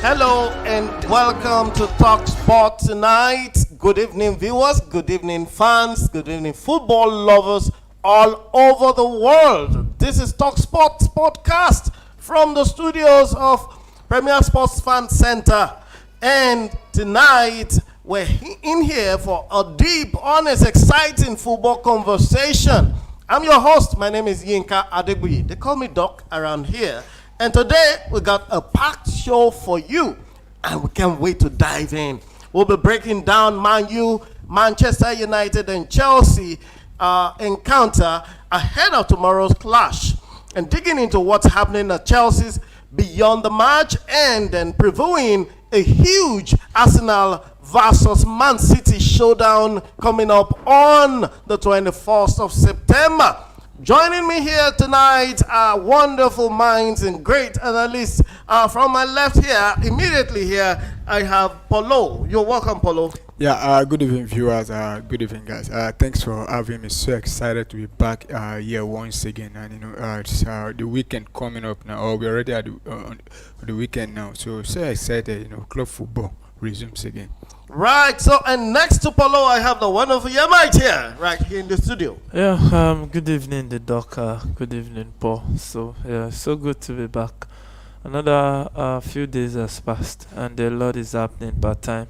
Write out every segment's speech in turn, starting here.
Hello and welcome to Talk Sport tonight. Good evening, viewers. Good evening, fans. Good evening, football lovers all over the world. This is Talk Sports podcast from the studios of Premier Sports Fan Center. And tonight we're in here for a deep, honest, exciting football conversation. I'm your host. My name is Yinka Adegbuyi. They call me Doc around here. And today we got a packed show for you, and we can't wait to dive in. We'll be breaking down Man U, Manchester United, and Chelsea encounter ahead of tomorrow's clash, and digging into what's happening at Chelsea's beyond the match, and then previewing a huge Arsenal versus Man City showdown coming up on the 21st of September. Joining me here tonight are wonderful minds and great analysts. From my left here, immediately here, I have Polo. You're welcome, Polo. Yeah, good evening, viewers. Good evening, guys. Thanks for having me. So excited to be back here once again. And it's the weekend coming up now. Or we're already at on the weekend now. So excited. Club football resumes again. Right. So, and next to Polo, I have the wonderful Yamite here, right here in the studio. Yeah. Good evening, the doc. Good evening, Paul. So so good to be back. Another few days has passed, and a lot is happening part time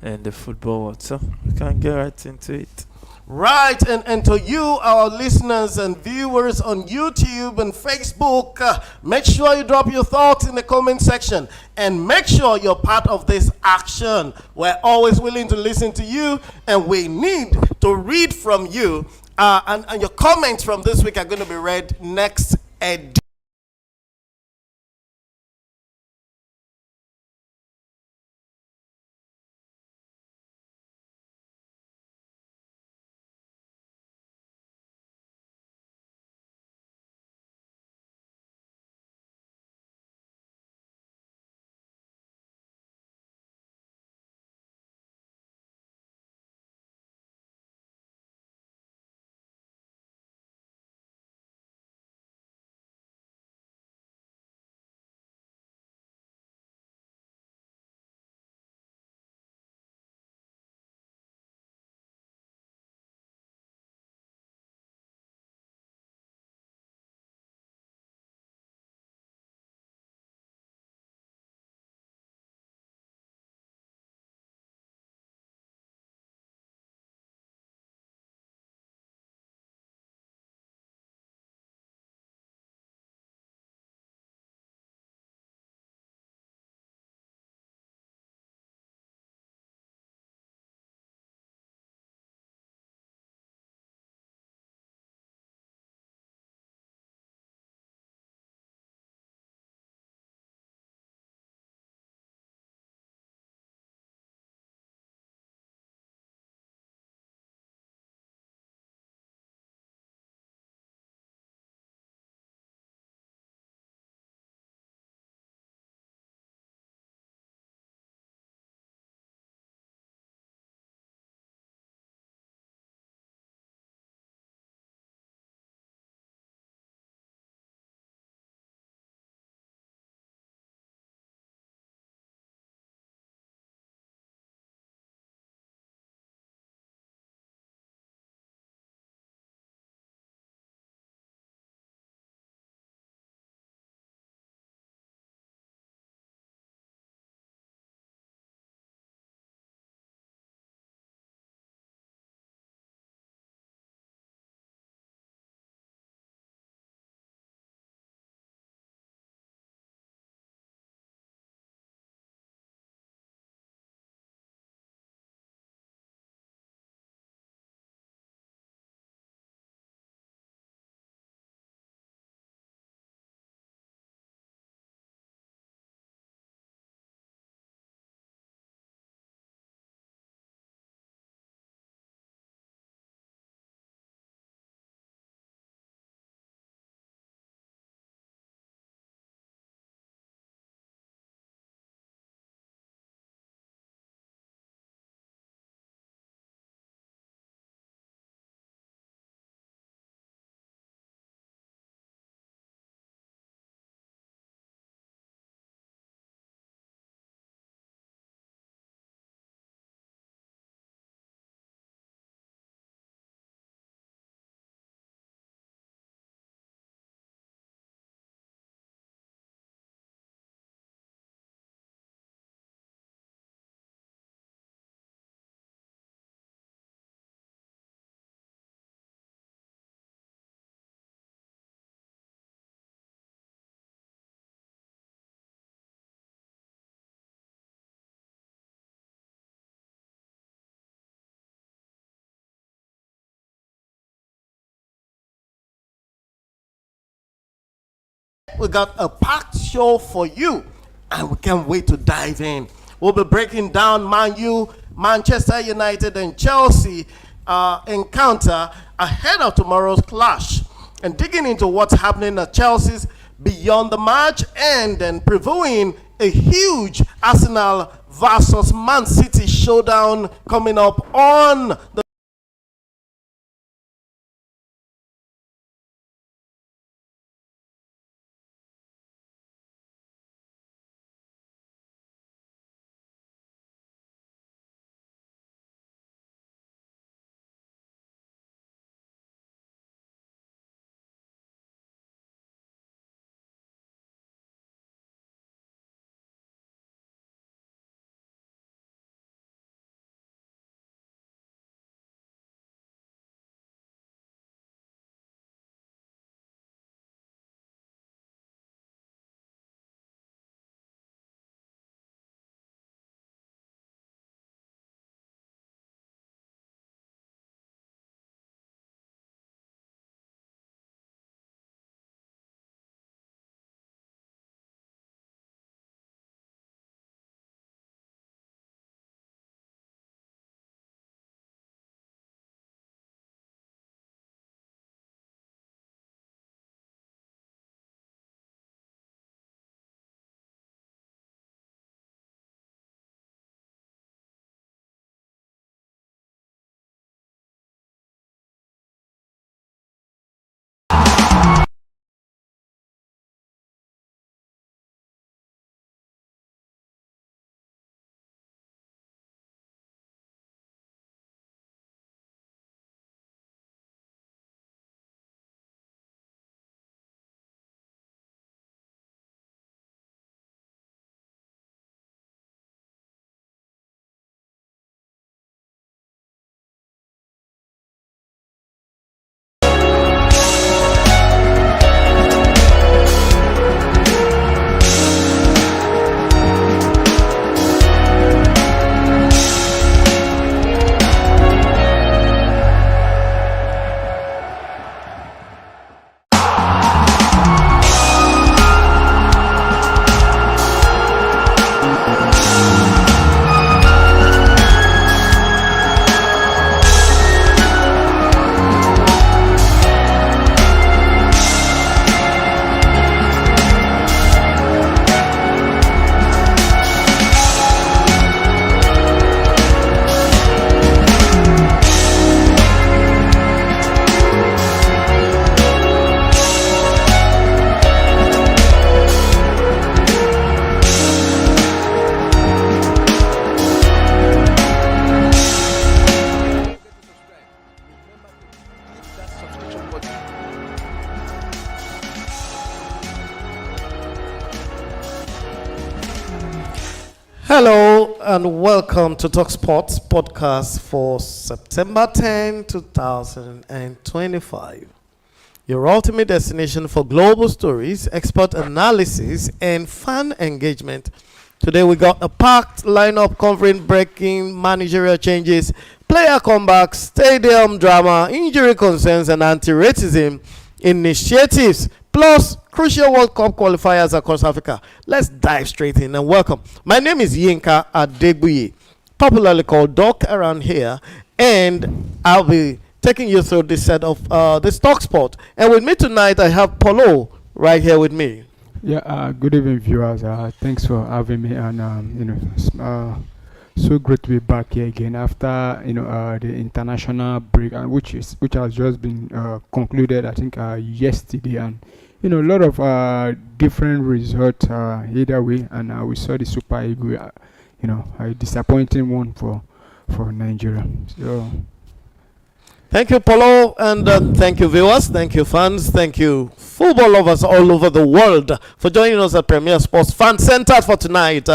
in the football world. So we can get right into it. Right, and to you, our listeners and viewers on YouTube and Facebook, make sure you drop your thoughts in the comment section and make sure you're part of this action. We're always willing to listen to you, and we need to read from you. And your comments from this week are going to be read next edition. we got a packed show for you, and we can't wait to dive in. We'll be breaking down Man U, Manchester United, and Chelsea encounter ahead of tomorrow's clash, and digging into what's happening at Chelsea's beyond the match, and then previewing a huge Arsenal versus Man City showdown coming up on the Hello and welcome to Talk Sports podcast for September 10, 2025. Your ultimate destination for global stories, expert analysis, and fan engagement. Today we got a packed lineup covering breaking managerial changes, player comebacks, stadium drama, injury concerns, and anti-racism initiatives, plus crucial World Cup qualifiers across Africa. Let's dive straight in and welcome. My name is Yinka Adegbuye, popularly called Doc around here, and I'll be taking you through this set of this Talk Sport. And with me tonight, I have Polo right here with me. Yeah, good evening, viewers. Thanks for having me, and so great to be back here again after the international break, which has just been concluded, I think, yesterday, and a lot of different results either way, and we saw the Super Eagles, a disappointing one for Nigeria. So. Thank you, Polo, and thank you, viewers, thank you, fans, thank you, football lovers all over the world for joining us at Premier Sports Fan Center for tonight.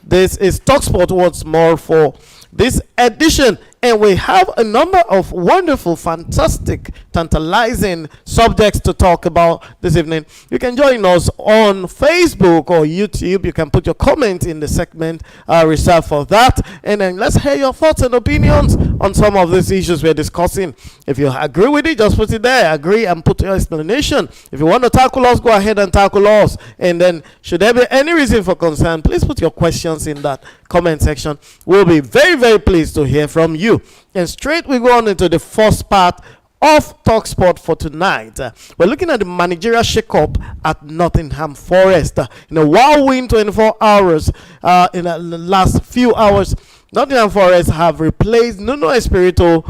This is TalkSport once more for this edition and we have a number of wonderful, fantastic, tantalizing subjects to talk about this evening. You can join us on Facebook or YouTube. You can put your comment in the segment reserved for that, and then let's hear your thoughts and opinions on some of these issues we're discussing. If you agree with it, just put it there. Agree and put your explanation. If you want to tackle us, go ahead and tackle us. And then, should there be any reason for concern, please put your questions in that comment section. We'll be very, very pleased to hear from you. And straight we go on into the first part of TalkSport for tonight. We're looking at the managerial shake-up at Nottingham Forest. In a whirlwind 24 hours, in the last few hours, Nottingham Forest have replaced Nuno Espirito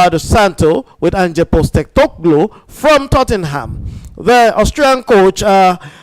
de Santo with Ange Postecoglou from Tottenham. The Austrian coach,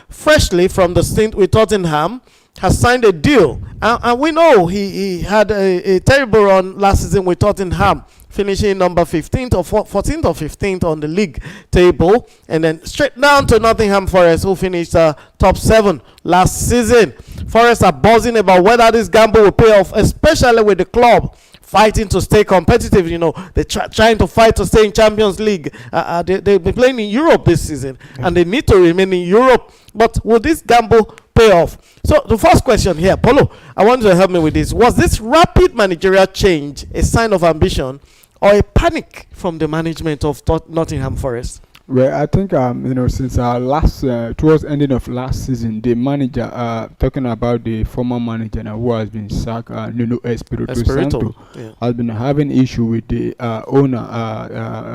freshly from the stint with Tottenham, has signed a deal. And we know he had a terrible run last season with Tottenham, finishing number 15th or 14th or 15th on the league table, and then straight down to Nottingham Forest, who finished top 7 last season. Forest are buzzing about whether this gamble will pay off, especially with the club fighting to stay competitive. You know, they're trying to fight to stay in Champions League. They'll be playing in Europe this season, and they need to remain in Europe. But will this gamble pay off? So the first question here, Paulo, I want you to help me with this. Was this rapid managerial change a sign of ambition or a panic from the management of Nottingham Forest? Well, I think since towards ending of last season, the manager, talking about the former manager now who has been sacked, Nuno Espirito Santo, has been having issue with the owner,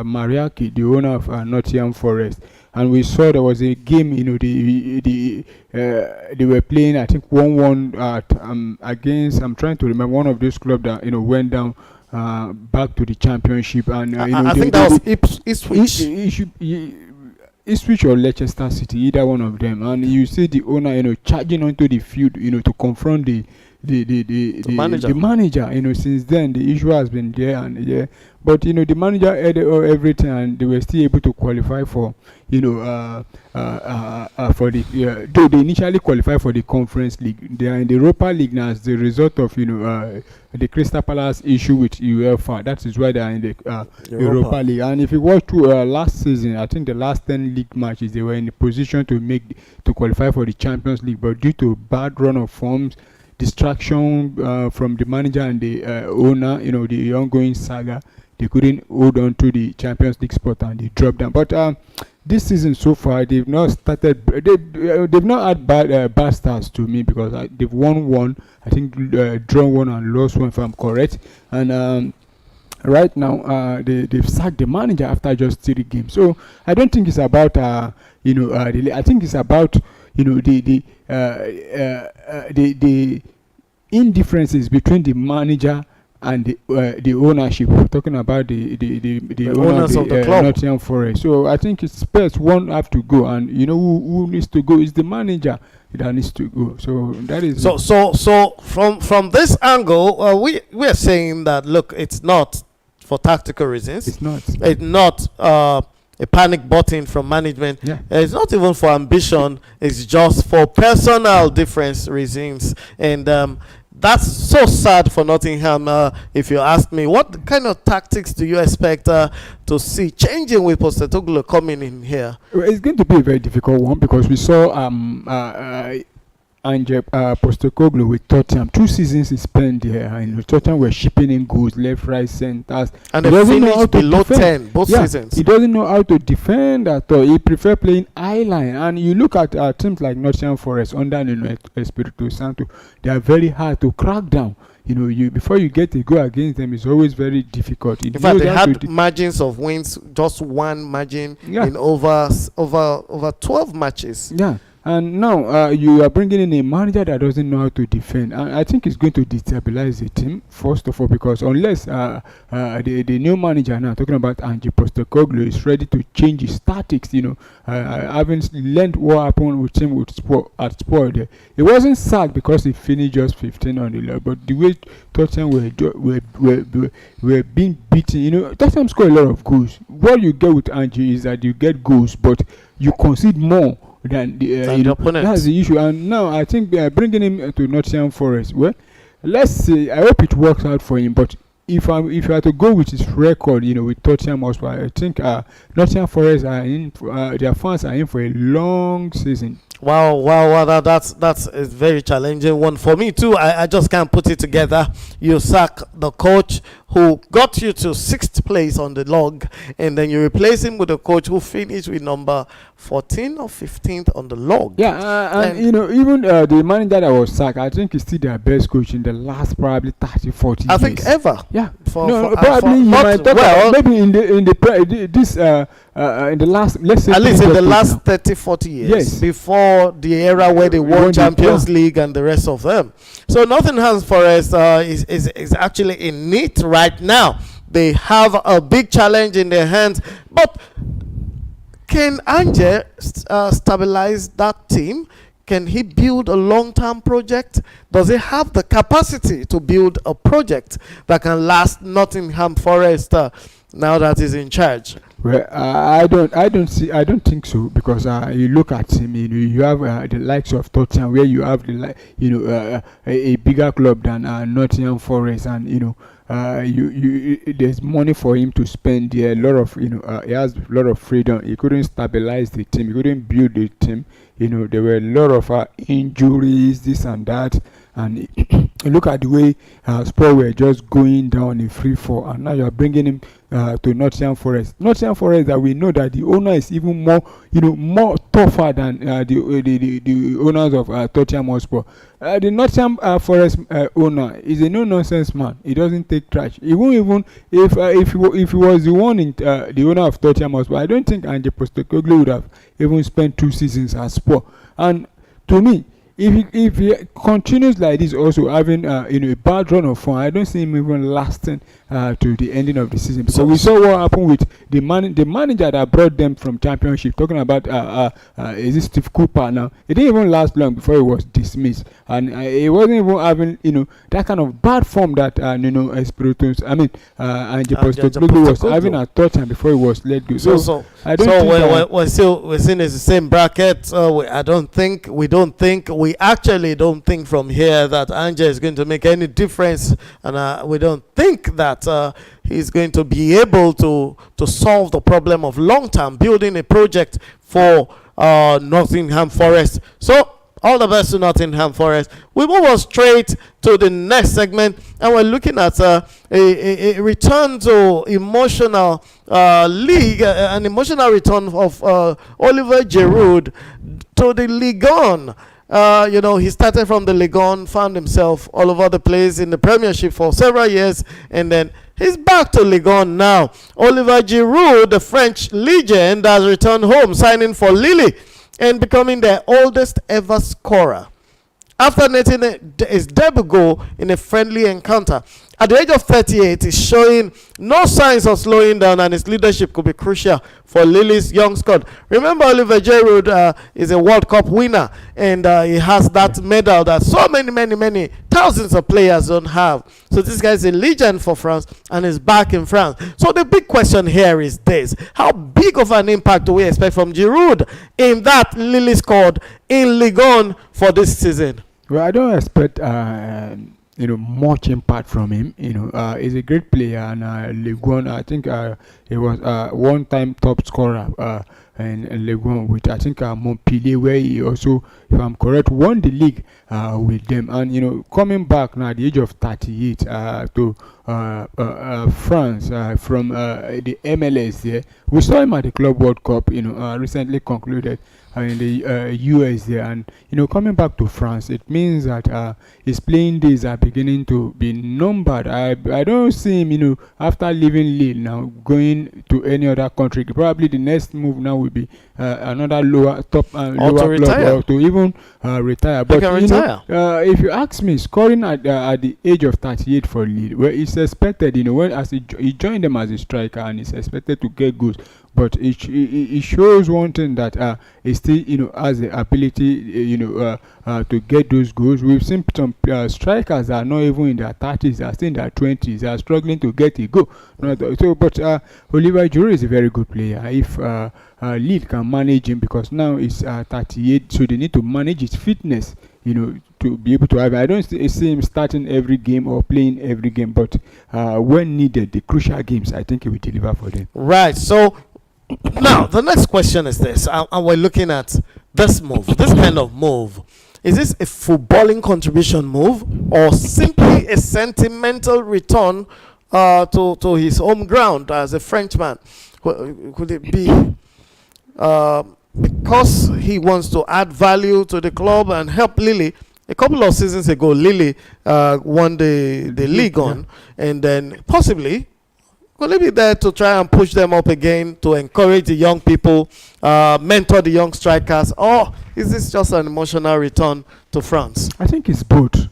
Mariaki, the owner of Nottingham Forest. And we saw there was a game, they were playing, I think 1-1 against, I'm trying to remember, one of those clubs that went down back to the championship, and I think that was Ipswich. Ipswich or Leicester City, either one of them. And you see the owner, charging onto the field, to confront the manager. Since then the issue has been there and there, but the manager had everything, and they were still able to qualify for for the though they initially qualified for the Conference League. They are in the Europa League now as the result of the Crystal Palace issue with UEFA. That is why they are in the Europa League. And if you watch through last season, I think the last 10 league matches they were in a position to qualify for the Champions League, but due to bad run of forms, distraction from the manager and the owner, the ongoing saga, they couldn't hold on to the Champions League spot and they dropped down. But this season so far, they've not started. They've not had bad starts to me, because they've won one, I think, drawn one and lost one, if I'm correct. And right now, they've sacked the manager after just 3 games. So I don't think it's about I think it's about the indifferences between the manager and the ownership. We're talking about the owners of the club, Nottingham Forest. So I think it's Spurs one have to go, and who needs to go is the manager that needs to go. So that is so from this angle, we are saying that, look, it's not for tactical reasons. It's not a panic button from management. Yeah. It's not even for ambition. It's just for personal difference reasons, and that's so sad for Nottingham. If you ask me, what kind of tactics do you expect to see changing with Postecoglou coming in here? Well, it's going to be a very difficult one, because we saw Ange Postecoglou with Tottenham. 2 seasons he spent there, and Tottenham were shipping in goals left, right, centers, and they finished below 10 both seasons. He doesn't know how to defend at all. He prefer playing eye line. And you look at teams like Nottingham Forest under Nuno Espirito Santo, they are very hard to crack down. Before you get a goal against them, it's always very difficult. In fact, they had margins of wins, just one margin in over 12 matches. Yeah. And now you are bringing in a manager that doesn't know how to defend. And I think it's going to destabilize the team, first of all, because unless the new manager now, talking about Ange Postecoglou, is ready to change his tactics, having learned what happened with him at Sport there. It wasn't sacked because he finished just 15 on the level, but the way Tottenham were being beaten, Tottenham scored a lot of goals. What you get with Ange is that you get goals, but you concede more than the opponent. That's the issue. And now I think bringing him to Nottingham Forest, well, let's see. I hope it works out for him, but if I had to go with his record, with Tottenham Hotspur, I think Nottingham Forest are in. Their fans are in for a long season. Wow! That's a very challenging one for me too. I just can't put it together. You sack the coach who got you to 6th place on the log, and then you replace him with a coach who finished with number 14 or 15th on the log. Yeah, and even the manager that was sacked, I think he's still their best coach in the last probably 30, 40 years. I think ever. Yeah. Probably you might talk well, about maybe in the last, let's say, at least in the last now. 30, 40 years. Yes. Before the era where they won Champions League and the rest of them. So Nottingham Forest is actually in it right now. They have a big challenge in their hands. But can Ange stabilize that team? Can he build a long-term project? Does he have the capacity to build a project that can last Nottingham Forest now that he's in charge? Well, I don't think so, because you look at him. You have the likes of Tottenham, where you have a bigger club than Nottingham Forest, and there's money for him to spend there. A lot of he has a lot of freedom. He couldn't stabilize the team. He couldn't build the team. There were a lot of injuries, this and that, and look at the way Spurs were just going down in free fall, and now you are bringing him to Nottingham Forest. Nottingham Forest, that we know that the owner is even more tougher than the owners of Tottenham Hotspur. The Nottingham Forest owner is a no-nonsense man. He doesn't take trash. He won't even if he was the one in the owner of Tottenham Hotspur, I don't think Ange Postecoglou would have even spent 2 seasons at Spurs. And to me, if he continues like this, also having a bad run of form, I don't see him even lasting to the ending of the season, because we saw what happened with the manager that brought them from Championship. Talking about is it Steve Cooper now? It didn't even last long before he was dismissed, and he wasn't even having that kind of bad form that Espiritus, Ange Postecoglou was having at Tottenham before he was let go. So I don't think we're seeing it's the same bracket. We actually don't think from here that Ange is going to make any difference, and we don't think that he's going to be able to solve the problem of long-term building a project for Nottingham Forest. So all the best to Nottingham Forest. We move on straight to the next segment, and we're looking at a return to emotional league, an emotional return of Oliver Giroud to the Ligue 1. He started from the Ligue 1, found himself all over the place in the Premiership for several years, and then he's back to Ligue 1 now. Oliver Giroud, the French legend, has returned home, signing for Lille and becoming their oldest ever scorer after netting his debut goal in a friendly encounter. At the age of 38, he's showing no signs of slowing down, and his leadership could be crucial for Lille's young squad. Remember, Oliver Giroud is a World Cup winner, and he has that medal that so many thousands of players don't have. So this guy is a legend for France, and is back in France. So the big question here is this: how big of an impact do we expect from Giroud in that Lille squad in Ligue 1 for this season? Well, I don't expect much impact from him. He's a great player, and Ligue 1, I think he was one-time top scorer in Ligue 1 with, I think, Montpellier, where he also, if I'm correct, won the league with them. And coming back now at the age of 38 to France from the MLS there. We saw him at the Club World Cup, recently concluded in the US there, and coming back to France, it means that his playing days are beginning to be numbered. I don't see him, after leaving Lille now, going to any other country. Probably the next move now will be another lower club, or to even retire. But if you ask me, scoring at the age of 38 for Lille, well, it's expected, when as he joined them as a striker, and he's expected to get goals. but it shows one thing that he still has the ability to get those goals. We've seen some strikers that are not even in their 30s, they are still in their 20s, they are struggling to get a goal. But Oliver Giroud is a very good player. If Lille can manage him, because now he's 38, so they need to manage his fitness, to be able to have. I don't see him starting every game or playing every game, but when needed, the crucial games, I think he will deliver for them. Right. So now the next question is this, and we're looking at this move, this kind of move. Is this a footballing contribution move or simply a sentimental return to his home ground as a Frenchman? Could it be because he wants to add value to the club and help Lille? A couple of seasons ago, Lille won the league on, and then possibly will he be there to try and push them up again, to encourage the young people, mentor the young strikers, or is this just an emotional return to France? I think it's both.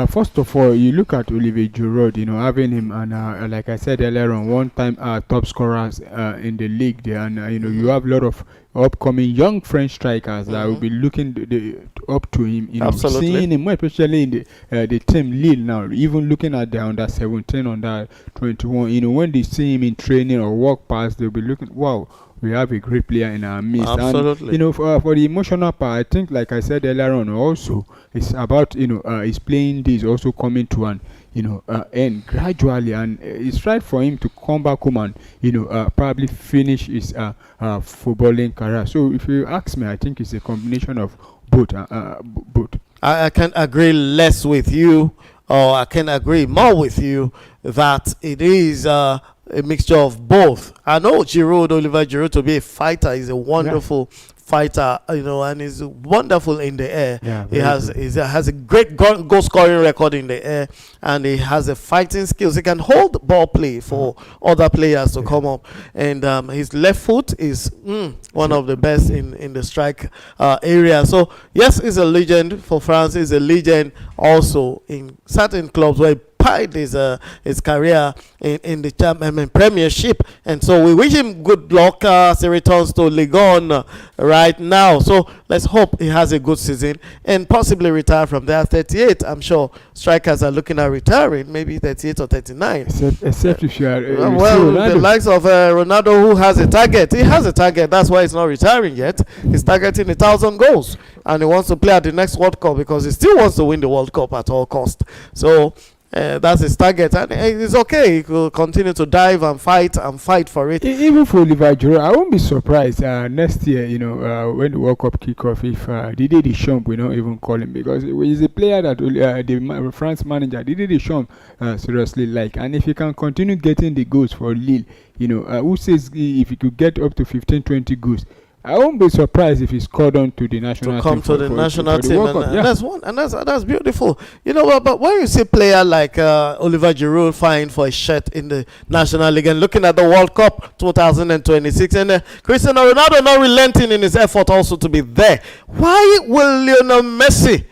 First of all, you look at Olivier Giroud, having him, and like I said earlier on, one-time top scorers in the league there, and you have a lot of upcoming young French strikers that will be looking up to him, Absolutely. seeing him, especially in the team Lille now, even looking at the under 17, under 21, when they see him in training or walk past, they'll be looking, wow, we have a great player in our midst. Absolutely. And for the emotional part, I think, like I said earlier on, also it's about his playing days also coming to an end gradually, and it's right for him to come back home and probably finish his footballing career. So if you ask me, I think it's a combination of both. Both. I can agree less with you, or I can agree more with you that it is a mixture of both. I know Oliver Giroud, to be a fighter, is a wonderful fighter, and he's wonderful in the air. Yeah, he has a great goal scoring record in the air, and he has a fighting skills. He can hold ball play for other players to come up, and his left foot is one of the best in the strike area. So yes, he's a legend for France. He's a legend also in certain clubs where his career in the Premiership, and so we wish him good luck as he returns to Ligue 1 right now. So let's hope he has a good season and possibly retire from there. 38, I'm sure strikers are looking at retiring, maybe 38 or 39. Except if you are the likes of Ronaldo, who has a target. He has a target. That's why he's not retiring yet. He's targeting 1,000 goals, and he wants to play at the next World Cup because he still wants to win the World Cup at all cost. So that's his target, and it's okay. He will continue to dive and fight for it. Even for Olivier Giroud, I won't be surprised next year, when the World Cup kick off, if Didier Deschamps will not even call him, because he's a player that the France manager Didier Deschamps seriously like, and if he can continue getting the goals for Lille, who says if he could get up to 15-20 goals, I won't be surprised if he's called on to the national team. To come to the national team, and that's beautiful. But when you see a player like Oliver Giroud vying for a shirt in the National League and looking at the World Cup 2026, and Cristiano Ronaldo not relenting in his effort also to be there, why will Lionel Messi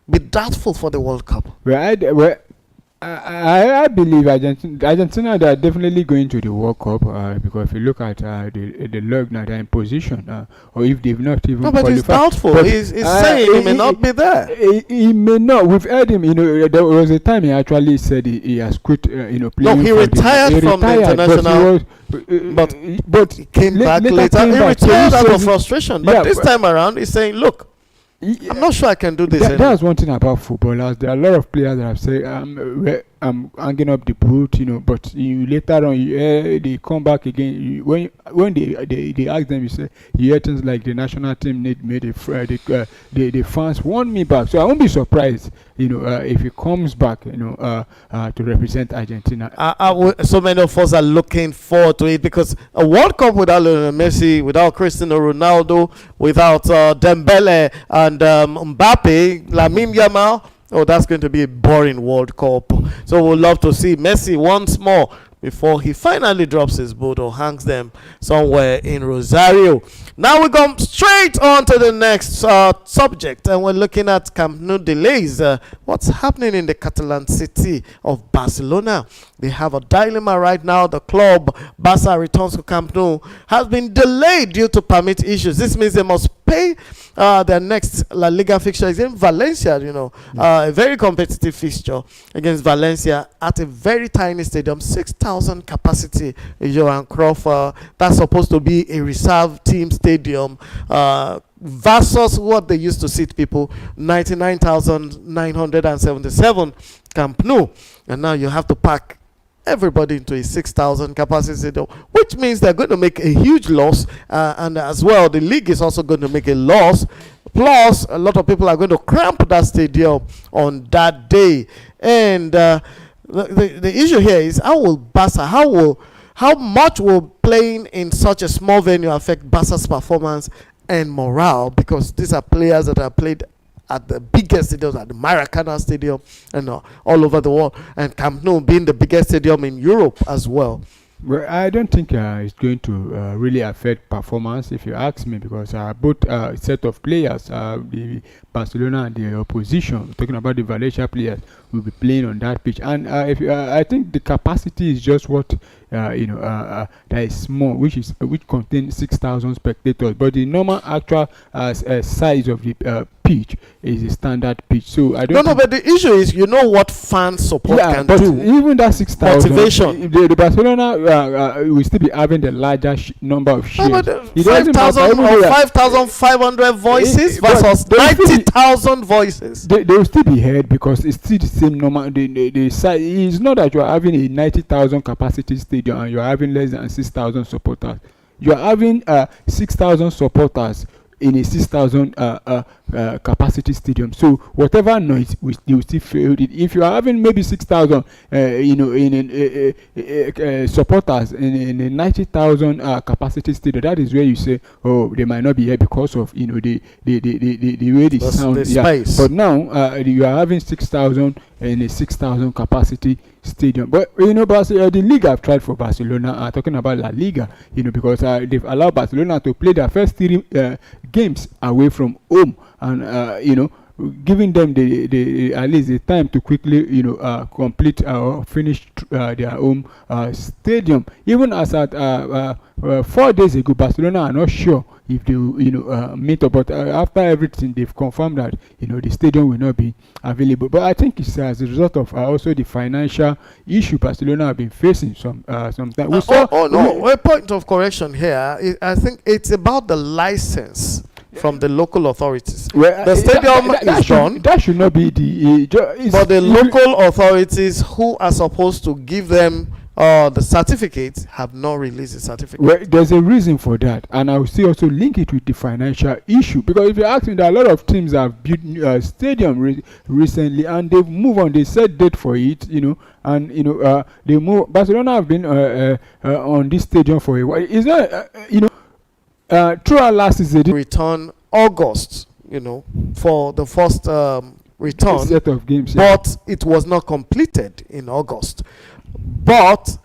be doubtful for the World Cup? I believe Argentina they are definitely going to the World Cup because if you look at the log now, they're in position, or if they've not even qualified. But he's doubtful. But he's saying he may not be there. He may not. We've heard him. There was a time he actually said he has quit. Playing. No, he retired from the international. But he came back later. He retired out of frustration. But this time around, he's saying, "Look, I'm not sure I can do this." That's one thing about footballers. There are a lot of players that have said, I'm hanging up the boot, but later on they come back again. When they ask them, you hear things like the national team made the fans want me back. So I won't be surprised, if he comes back, to represent Argentina. So many of us are looking forward to it, because a World Cup without Lionel Messi, without Cristiano Ronaldo, without Dembele and Mbappe, Lamine Yamal, that's going to be a boring World Cup. So we'd love to see Messi once more before he finally drops his boot or hangs them somewhere in Rosario. Now we go straight on to the next subject, and we're looking at Camp Nou delays. What's happening in the Catalan city of Barcelona? They have a dilemma right now. The club, Barca returns to Camp Nou, has been delayed due to permit issues. This means they must pay their next La Liga fixture is in Valencia, a very competitive fixture against Valencia at a very tiny stadium, 6,000 capacity. Johan Cruyff, that's supposed to be a reserve team stadium, versus what they used to seat people, 99,977 Camp Nou, and now you have to pack everybody into a 6,000 capacity stadium, which means they're going to make a huge loss, and as well the league is also going to make a loss. Plus a lot of people are going to cramp that stadium on that day, and the issue here is how much will playing in such a small venue affect Barca's performance and morale, because these are players that have played at the biggest stadiums, at the Maracana Stadium, and all over the world, and Camp Nou being the biggest stadium in Europe as well. Well, I don't think it's going to really affect performance, if you ask me, because both set of players, the Barcelona and the opposition, talking about the Valencia players, will be playing on that pitch. And I think the capacity is just what that is small, which contains 6,000 spectators. But the normal actual size of the pitch is a standard pitch. So I don't. No, but the issue is, what fan support can but do. Even that 6,000 motivation. The Barcelona will still be having the larger number of shares. 5,000 or 5,500 voices versus 90,000 voices. They will still be heard because it's still the same number. The size. It's not that you are having a 90,000 capacity stadium and you are having less than 6,000 supporters. You are having 6,000 supporters in a 6,000 capacity stadium. So whatever noise you still feel it. If you are having maybe 6,000 supporters in a 90,000 capacity stadium, that is where you say, oh, they might not be here because of the way they sound. The space. But now you are having 6,000 in a 6,000 capacity stadium. But the league have tried for Barcelona, talking about La Liga, because they've allowed Barcelona to play their first 3 games away from home, and giving them the at least the time to quickly complete or finish their home stadium. Even as at 4 days ago, Barcelona are not sure if they meet up, but after everything they've confirmed that the stadium will not be available. But I think it's as a result of also the financial issue Barcelona have been facing some time. A point of correction here. I think it's about the license from the local authorities. Well, the stadium is done. That should not be the. But the local authorities who are supposed to give them the certificates have not released the certificate. Well, there's a reason for that, and I will still also link it with the financial issue, because if you ask me, there are a lot of teams that have built stadium recently, and they've moved on. They set date for it, and they move. Barcelona have been on this stadium for a while. Is that throughout last season? Return August, for the first return set of games, but it was not completed in August. But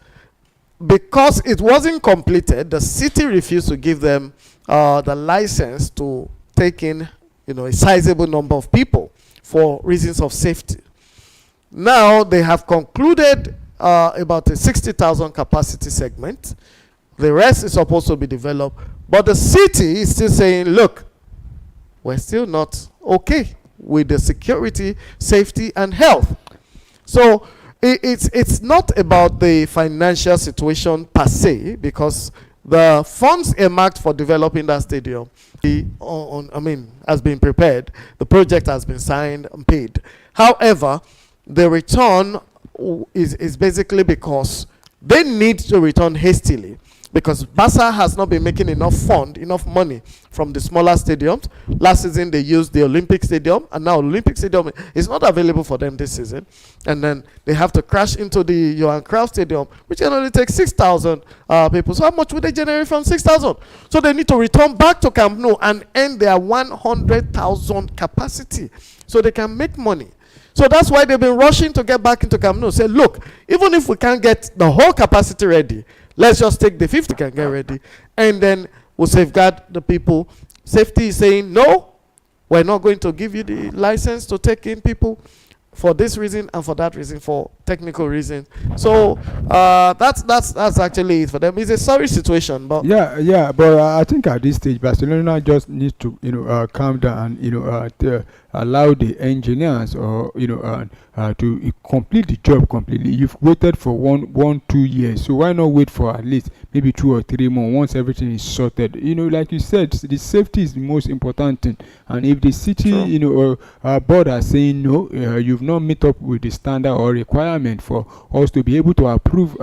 because it wasn't completed, the city refused to give them the license to take in a sizable number of people for reasons of safety. Now they have concluded about a 60,000 capacity segment. The rest is supposed to be developed, but the city is still saying, look, we're still not okay with the security, safety, and health. So it's not about the financial situation per se, because the funds earmarked for developing that stadium has been prepared. The project has been signed and paid. However, the return is basically because they need to return hastily, because Barca has not been making enough money from the smaller stadiums. Last season they used the Olympic Stadium, and now Olympic Stadium is not available for them this season. And then they have to crash into the Johan Cruyff Stadium, which can only take 6,000 people. So how much would they generate from 6,000? So they need to return back to Camp Nou and end their 100,000 capacity so they can make money. So that's why they've been rushing to get back into Camp Nou. Say, look, even if we can't get the whole capacity ready, let's just take the 50 can get ready, and then will safeguard the people. Safety is saying, no, we're not going to give you the license to take in people for this reason and for that reason, for technical reasons. So that's actually it for them. It's a sorry situation, but but I think at this stage Barcelona just needs to calm down and allow the engineers or to complete the job completely. You've waited for 2 years, so why not wait for at least maybe 2 or 3 more once everything is sorted? Like you said, the safety is the most important thing, and if the city board are saying no, you've not met up with the standard or requirement for us to be able to approve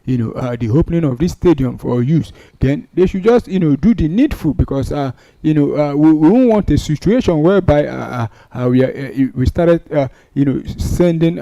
the opening of this stadium for use, then they should just do the needful, because we won't want a situation whereby we started sending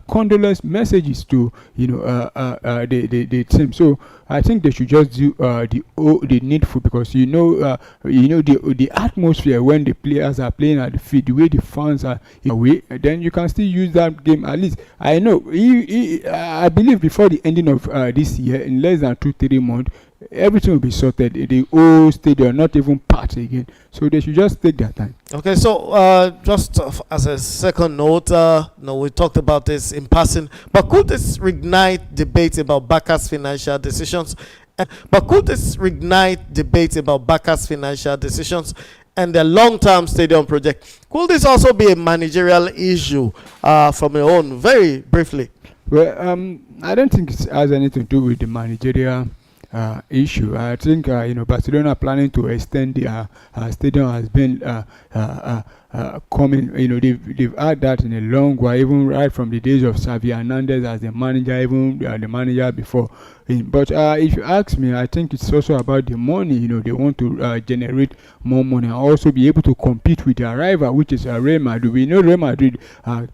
condolence messages to the team. So I think they should just do the needful, because the atmosphere when the players are playing at the field, the way the fans are away, then you can still use that game. At least I know I believe before the ending of this year, in less than 2-3 months, everything will be sorted. The whole stadium, not even part again. So they should just take their time. Okay, so just as a second note, we talked about this in passing, but could this reignite debates about Barca's financial decisions? And the long-term stadium project? Could this also be a managerial issue from your own, very briefly? Well, I don't think it has anything to do with the managerial issue. I think Barcelona planning to extend the stadium has been coming. They've had that in a long while, even right from the days of Xavi Hernandez as the manager, even the manager before. But if you ask me, I think it's also about the money. They want to generate more money and also be able to compete with their rival, which is Real Madrid. We know Real Madrid.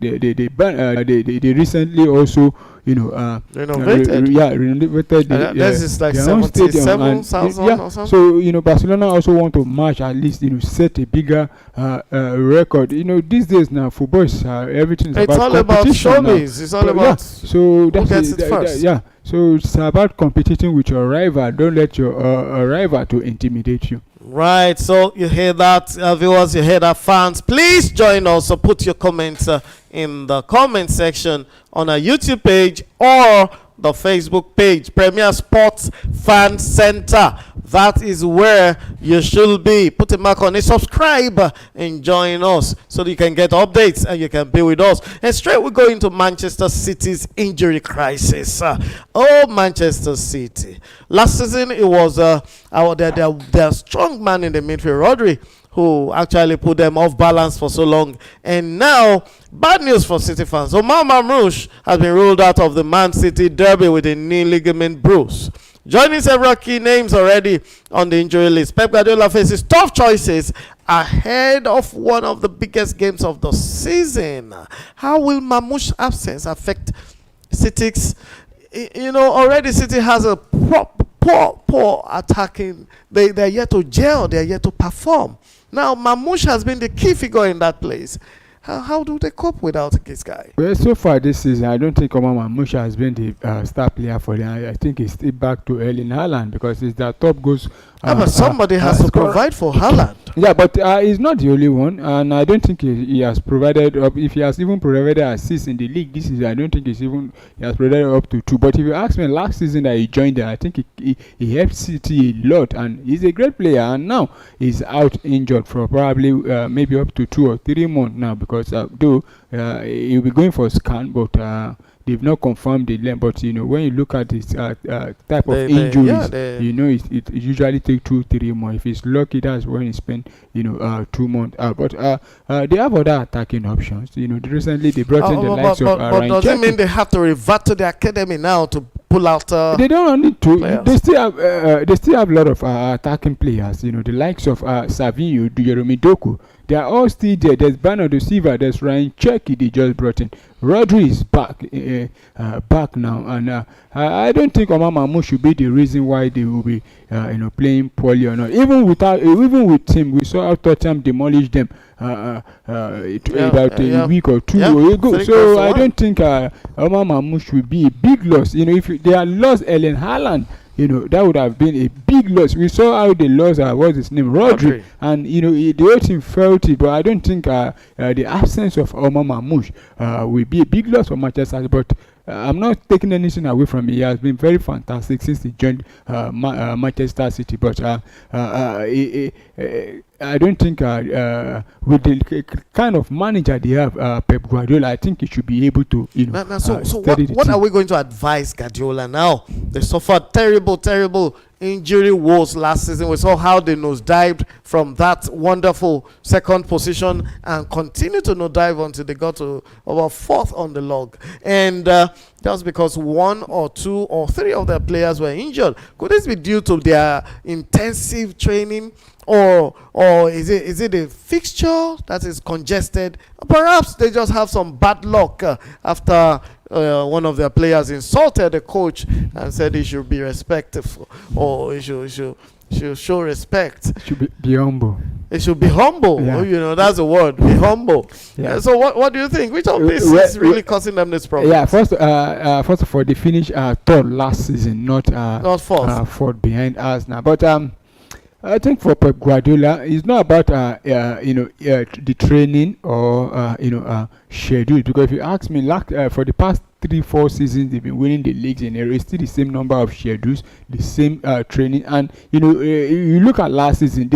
They recently also renovated. Renovated. This is like 77,000 or something. So Barcelona also want to match, at least set a bigger record. These days now, football is everything is it's about all about competition now. showbiz. It's all about so that's who gets it first. So it's about competing with your rival. Don't let your rival to intimidate you. Right, so you hear that, viewers, you hear that, fans. Please join us, so put your comments in the comment section on our YouTube page or the Facebook page, Premier Sports Fan Center. That is where you should be. Put a mark on it, subscribe, and join us so that you can get updates and you can be with us. And straight we go into Manchester City's injury crisis. Manchester City. Last season it was their strong man in the midfield, Rodri, who actually put them off balance for so long. And now, bad news for City fans. Omar Mamrouche has been ruled out of the Man City derby with a knee ligament bruise. Joining several key names already on the injury list, Pep Guardiola faces tough choices ahead of one of the biggest games of the season. How will Mamrouche's absence affect City's? Already City has a poor attacking. They're yet to gel. They're yet to perform. Now, Mamrouche has been the key figure in that place. How do they cope without this guy? Well, so far this season, I don't think Omar Mamrouche has been the star player for them. I think he's still back to Erling Haaland, because it's their top goals. But somebody has to provide for Haaland. Yeah, but he's not the only one, and I don't think he has provided up. If he has even provided assists in the league this season, I don't think he has provided up to 2. But if you ask me, last season that he joined there, I think he helped City a lot, and he's a great player. And now he's out injured for probably maybe up to 2 or 3 months now, because though he'll be going for a scan, but they've not confirmed the length. But when you look at this type of injuries, it usually takes 2-3 months. If he's lucky, that's when he spent 2 months out. But they have other attacking options. Recently they brought in the likes of But does it mean they have to revert to the academy now to pull out? They don't need to. Players. They still have a lot of attacking players. The likes of Savinho, Jeremy Doku. They are all still there. There's Bernardo Silva. There's Ryan Cherki they just brought in. Rodri is back now, and I don't think Omar Mamrouche should be the reason why they will be playing poorly or not. Even with him, we saw how Tottenham demolished them about a week or 2 ago. So I don't think Omar Mamrouche will be a big loss. If they had lost Erling Haaland, that would have been a big loss. We saw how they lost, what's his name, Rodri, and the whole team felt it. But I don't think the absence of Omar Mamouche will be a big loss for Manchester City. But I'm not taking anything away from him. He has been very fantastic since he joined Manchester City. But I don't think with the kind of manager they have, Pep Guardiola, I think he should be able to, so what are we going to advise Guardiola now? They suffered terrible injury woes last season. We saw how they nosedived from that wonderful second position and continue to nosedive until they got to about fourth on the log. And that's because one or two or three of their players were injured. Could this be due to their intensive training? Or is it a fixture that is congested? Perhaps they just have some bad luck after one of their players insulted the coach and said he should be respectful, or he should show respect. Should be humble. It should be humble. Yeah. That's the word. Be humble. Yeah. So what do you think? Which of this is really causing them this problem? Yeah. First of all, they finished third last season, not fourth. Fourth behind us now. But I think for Pep Guardiola, it's not about the training or schedule. Because if you ask me, for the past 3-4 seasons, they've been winning the leagues in a row. It's still the same number of schedules, the same training, and you look at last season.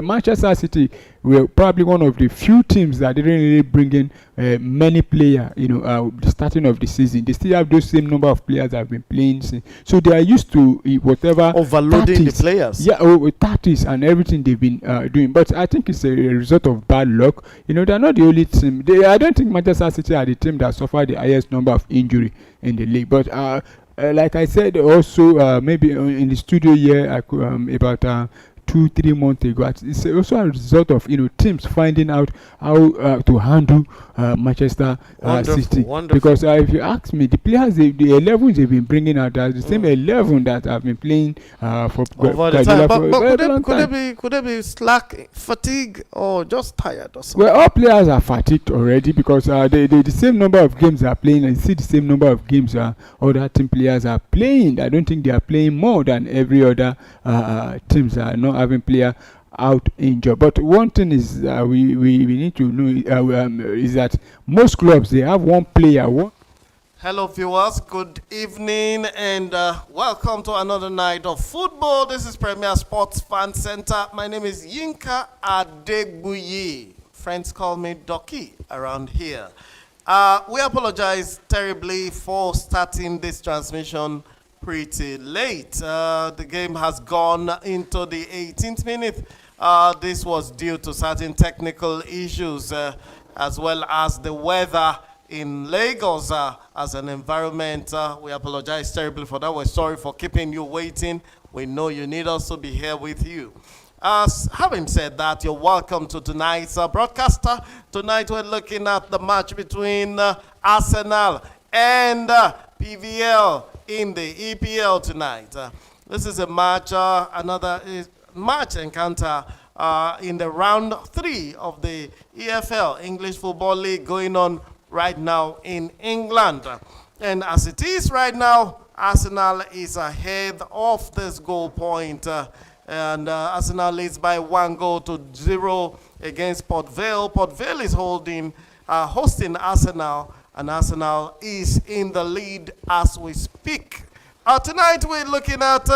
Manchester City were probably one of the few teams that didn't really bring in many players. The starting of the season, they still have those same number of players that have been playing. So they are used to whatever overloading tactics, the players. Yeah, with tactics and everything they've been doing. But I think it's a result of bad luck. They're not the only team. I don't think Manchester City are the team that suffered the highest number of injury in the league. But like I said, also maybe in the studio here, I could, about 2-3 months ago, it's also a result of teams finding out how to handle Manchester City. Wonderful. Because if you ask me, the players, the 11s they've been bringing out, are the same 11 that have been playing for over the time. But could they be slack, fatigue, or just tired or something? Well, all players are fatigued already because the same number of games are playing, and see the same number of games other team players are playing. I don't think they are playing more than every other teams are not having player out injured. But one thing is we need to know is that most clubs, they have one player. Hello viewers, good evening and welcome to another night of football. This is Premier Sports Fan Center. My name is Yinka Adegbuyi. Friends call me Doki around here. We apologize terribly for starting this transmission pretty late. The game has gone into the 18th minute. This was due to certain technical issues as well as the weather in Lagos as an environment. We apologize terribly for that. We're sorry for keeping you waiting. We know you need us to be here with you. Having said that, you're welcome to tonight's broadcaster. Tonight we're looking at the match between Arsenal and PVL in the EPL tonight. This is a match, another match encounter in the round 3 of the EFL, English Football League, going on right now in England. And as it is right now, Arsenal is ahead of this goal point. And Arsenal leads by 1-0 against Port Vale. Port Vale is hosting Arsenal, and Arsenal is in the lead as we speak. Tonight we're looking at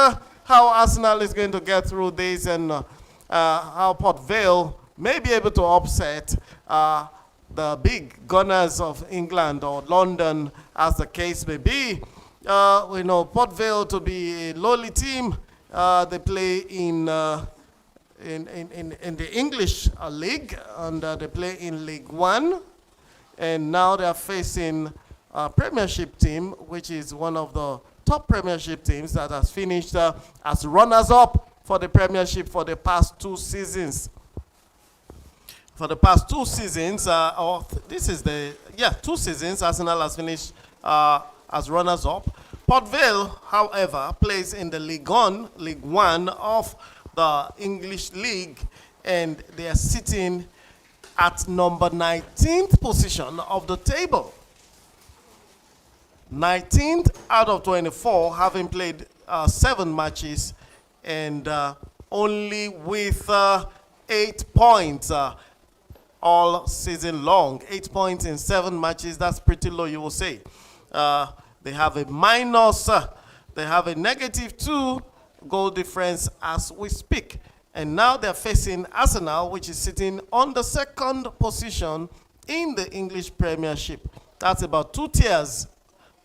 how Arsenal is going to get through this and how Port Vale may be able to upset the big gunners of England or London, as the case may be. We know Port Vale to be a lowly team. They play in the English League, and they play in League One. And now they are facing a Premiership team, which is one of the top Premiership teams that has finished as runners-up for the Premiership for the past 2 seasons. For the past 2 seasons, 2 seasons, Arsenal has finished as runners-up. Port Vale, however, plays in the League One of the English League, and they are sitting at number 19th position of the table. 19th out of 24, having played 7 matches and only with 8 points all season long. 8 points in 7 matches, that's pretty low, you will say. They have a minus, they have a -2 goal difference as we speak. And now they're facing Arsenal, which is sitting on the 2nd position in the English Premiership. That's about 2 tiers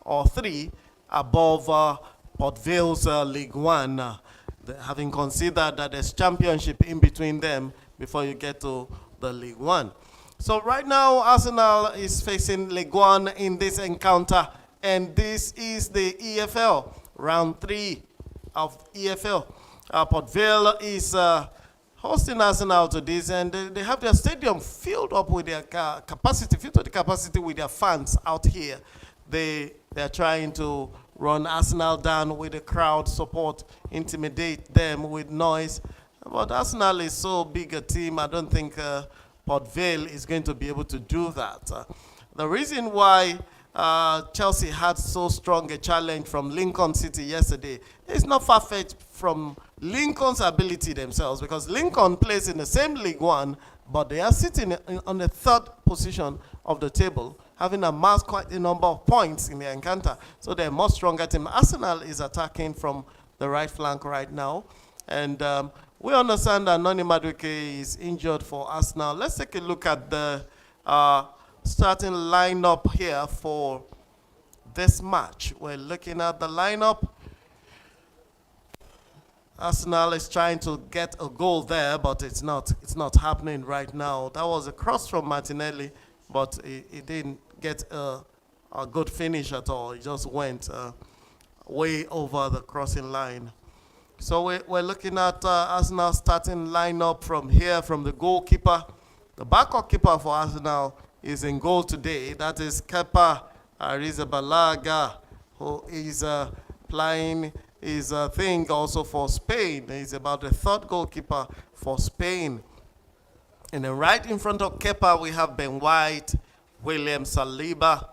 or 3 above Port Vale's League One. Having considered that there's championship in between them before you get to the League One. So right now, Arsenal is facing League One in this encounter, and this is the EFL, round 3 of EFL. Port Vale is hosting Arsenal to this, and they have their stadium filled up with their capacity, filled to the capacity with their fans out here. They're trying to run Arsenal down with the crowd support, intimidate them with noise. But Arsenal is so big a team, I don't think Port Vale is going to be able to do that. The reason why Chelsea had so strong a challenge from Lincoln City yesterday is not far-fetched from Lincoln's ability themselves, because Lincoln plays in the same League One, but they are sitting on the 3rd position of the table, having amassed quite a number of points in their encounter. So they're a much stronger team. Arsenal is attacking from the right flank right now. And we understand that Noni Madueke is injured for Arsenal. Let's take a look at the starting lineup here for this match. We're looking at the lineup. Arsenal is trying to get a goal there, but it's not happening right now. That was a cross from Martinelli, but it didn't get a good finish at all. It just went way over the crossing line. So we're looking at Arsenal starting lineup from here, from the goalkeeper. The backup keeper for Arsenal is in goal today. That is Kepa Arrizabalaga, who is playing his thing also for Spain. He's about the 3rd goalkeeper for Spain. And then right in front of Kepa, we have Ben White, William Saliba,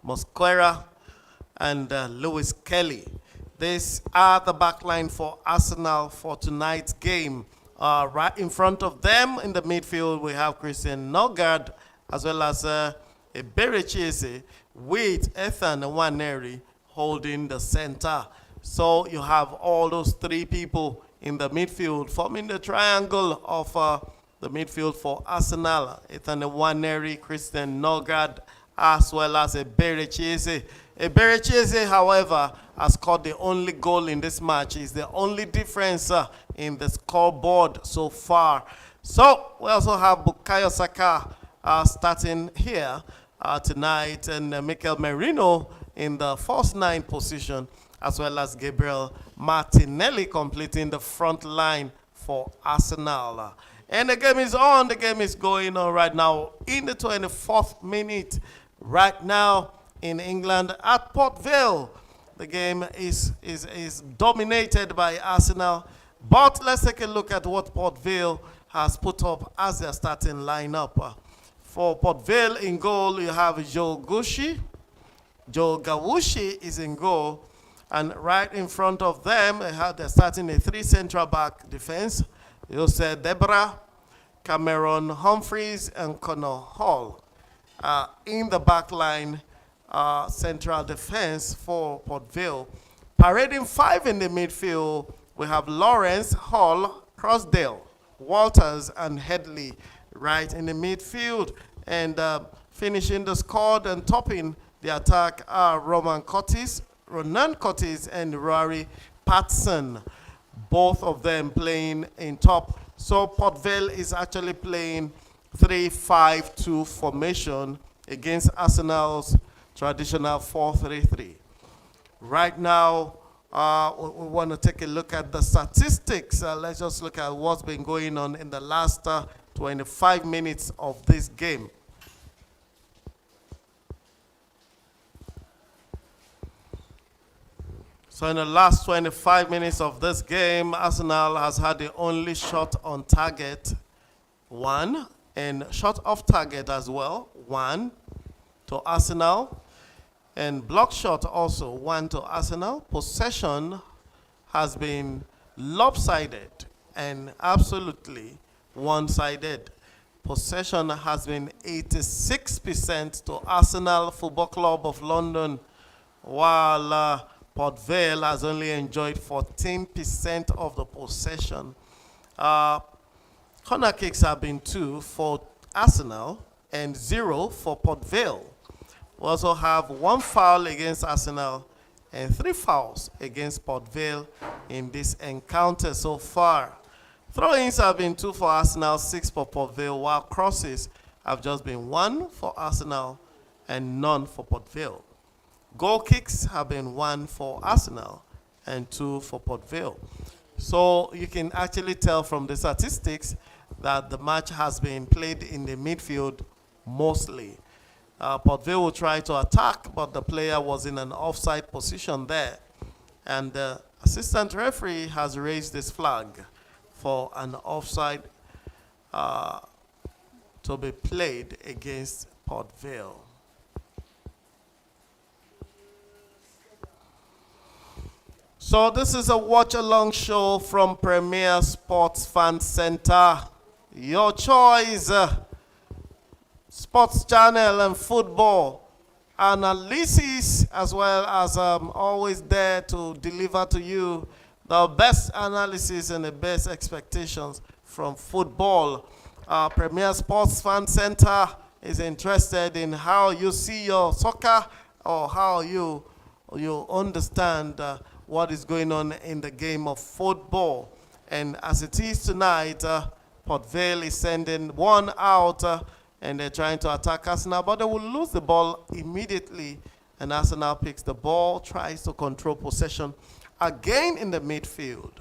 Mosquera, and Lewis Kelly. These are the backline for Arsenal for tonight's game. Right in front of them in the midfield, we have Christian Nogard, as well as Eberechese, with Ethan Nwaneri holding the center. So you have all those 3 people in the midfield forming the triangle of the midfield for Arsenal. Ethan Nwaneri, Christian Nogard, as well as Eberechese. Eberechese, however, has scored the only goal in this match. Is the only difference in the scoreboard so far. So we also have Bukayo Saka starting here tonight, and Mikel Merino in the first 9 position, as well as Gabriel Martinelli completing the front line for Arsenal. And the game is on. The game is going on right now in the 24th minute. Right now in England at Port Vale. The game is dominated by Arsenal. But let's take a look at what Port Vale has put up as their starting lineup. For Port Vale in goal, you have Joe Gawushi. Joe Gawushi is in goal. And right in front of them, they're starting a 3 central back defense. Jose Debra, Cameron Humphreys, and Connor Hall. In the back line, central defense for Port Vale. Parading 5 in the midfield, we have Lawrence, Hall, Crossdale, Walters, and Headley right in the midfield. And finishing the squad and topping the attack are Ronan Curtis, and Rory Patson. Both of them playing in top. So Port Vale is actually playing 3-5-2 formation against Arsenal's traditional 4-3-3. Right now, we want to take a look at the statistics. Let's just look at what's been going on in the last 25 minutes of this game. So in the last 25 minutes of this game, Arsenal has had the only shot on target, 1, and shot off target as well, 1 to Arsenal, and block shot also 1 to Arsenal. Possession has been lopsided and absolutely one-sided. Possession has been 86% to Arsenal Football Club of London, while Port Vale has only enjoyed 14% of the possession. Uh, Corner kicks have been 2 for Arsenal and 0 for Port Vale. We also have 1 foul against Arsenal and 3 fouls against Port Vale in this encounter so far. Throw-ins have been 2 for Arsenal, 6 for Port Vale, while crosses have just been 1 for Arsenal and none for Port Vale. Goal kicks have been 1 for Arsenal and 2 for Port Vale. So you can actually tell from the statistics that the match has been played in the midfield mostly. Port Vale will try to attack, but the player was in an offside position there. And the assistant referee has raised this flag for an offside to be played against Port Vale. So this is a watch-along show from Premier Sports Fan Center. Your choice, sports channel and football analysis, as well as always there to deliver to you the best analysis and the best expectations from football. Premier Sports Fan Center is interested in how you see your soccer or how you understand what is going on in the game of football. And as it is tonight, Port Vale is sending one out and they're trying to attack Arsenal, but they will lose the ball immediately. And Arsenal picks the ball, tries to control possession again in the midfield.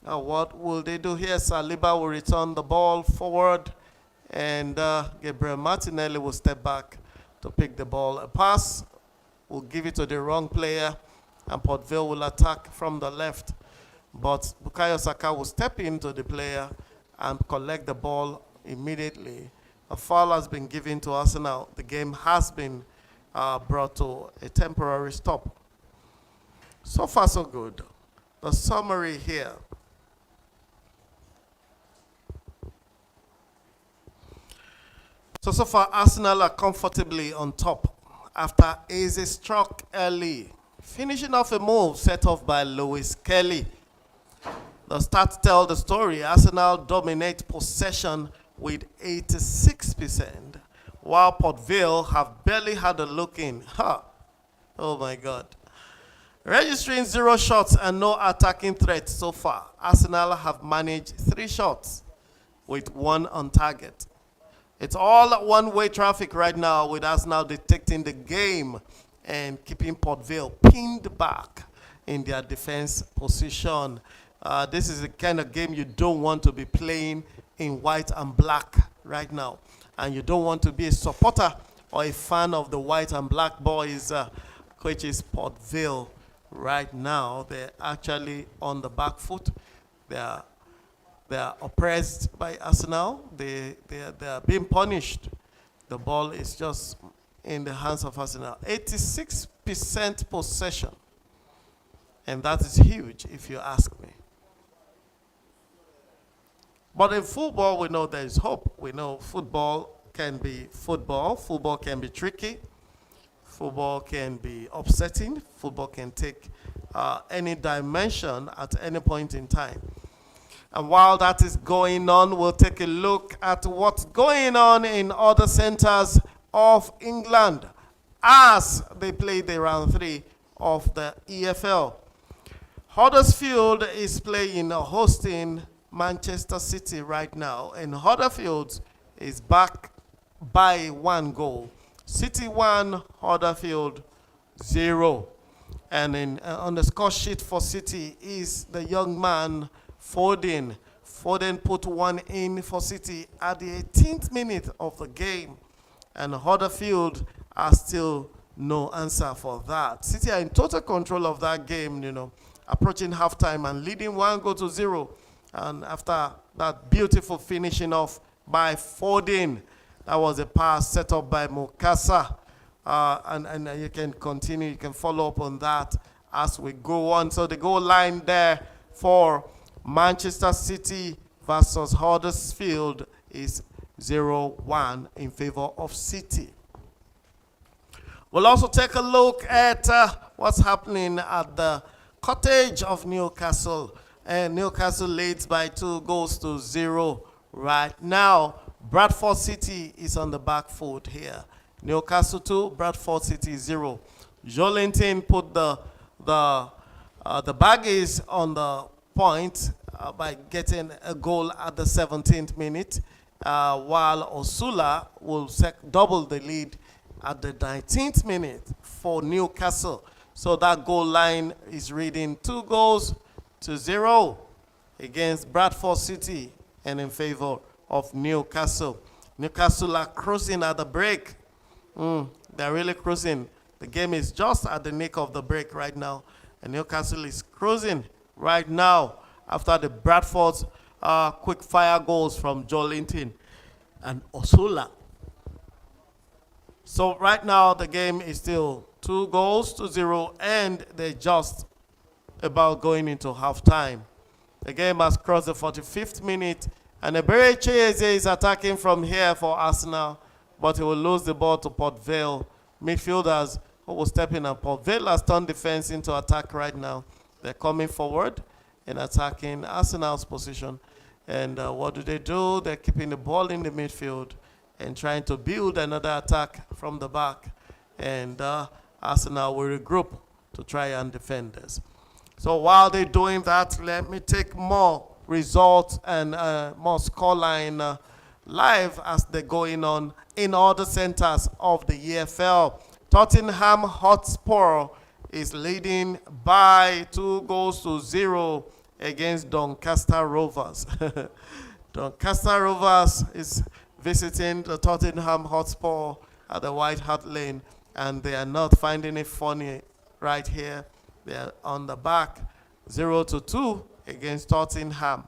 Now what will they do here? Saliba will return the ball forward, and Gabriel Martinelli will step back to pick the ball. A pass will give it to the wrong player, and Port Vale will attack from the left. But Bukayo Saka will step into the player and collect the ball immediately. A foul has been given to Arsenal. The game has been brought to a temporary stop. So far, so good. The summary here. So far, Arsenal are comfortably on top after Eze struck early, finishing off a move set off by Lewis Kelly. The stats tell the story. Arsenal dominate possession with 86%, while Port Vale have barely had a look in. Oh my God. Registering 0 shots and no attacking threat so far, Arsenal have managed 3 shots with 1 on target. It's all one-way traffic right now, with Arsenal dictating the game and keeping Port Vale pinned back in their defense position. This is the kind of game you don't want to be playing in white and black right now. And you don't want to be a supporter or a fan of the white and black boys, which is Port Vale right now. They're actually on the back foot. They are oppressed by Arsenal. They are being punished. The ball is just in the hands of Arsenal. 86% possession. And that is huge, if you ask me. But in football, we know there is hope. We know football can be football. Football can be tricky. Football can be upsetting. Football can take any dimension at any point in time. And while that is going on, we'll take a look at what's going on in other centers of England as they play the round 3 of the EFL. Huddersfield is playing, hosting Manchester City right now, and Huddersfield is back by 1 goal. City 1, Huddersfield 0. And on the score sheet for City is the young man Foden. Foden put 1 in for City at the 18th minute of the game, and Huddersfield are still no answer for that. City are in total control of that game, approaching halftime and leading 1-0. And after that beautiful finishing off by Foden, that was a pass set up by Mukasa. And you can continue, you can follow up on that as we go on. So the goal line there for Manchester City versus Huddersfield is 0-1 in favor of City. We'll also take a look at what's happening at the Cottage of Newcastle. And Newcastle leads by 2-0 right now. Bradford City is on the back foot here. Newcastle 2, Bradford City 0. Jolinton put the Baggies on the point by getting a goal at the 17th minute, while Osula will double the lead at the 19th minute for Newcastle. So that goal line is reading 2-0 against Bradford City and in favor of Newcastle. Newcastle are cruising at the break. They're really cruising. The game is just at the nick of the break right now. And Newcastle is cruising right now after the Bradford's quick fire goals from Jolinton and Osula. So right now the game is still 2-0 and they're just about going into halftime. The game has crossed the 45th minute and Eberechi Eze is attacking from here for Arsenal, but he will lose the ball to Port Vale. Midfielders who will step in, and Port Vale has turned defense into attack right now. They're coming forward and attacking Arsenal's position. And what do? They're keeping the ball in the midfield and trying to build another attack from the back. And Arsenal will regroup to try and defend this. So while they're doing that, let me take more results and more scoreline live as they're going on in all the centers of the EFL. Tottenham Hotspur is leading by 2-0 against Doncaster Rovers. Doncaster Rovers is visiting the Tottenham Hotspur at the White Hart Lane, and they are not finding it funny right here. They are on the back 0-2 against Tottenham.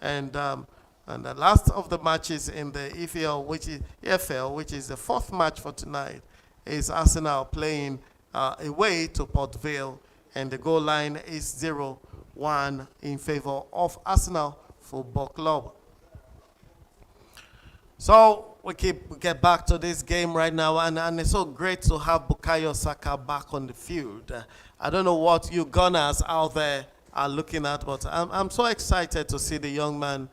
And the last of the matches in the EFL, which is the fourth match for tonight, is Arsenal playing away to Port Vale, and the goal line is 0-1 in favor of Arsenal Football Club. So we get back to this game right now, and it's so great to have Bukayo Saka back on the field. I don't know what you Gunners out there are looking at, but I'm so excited to see the young man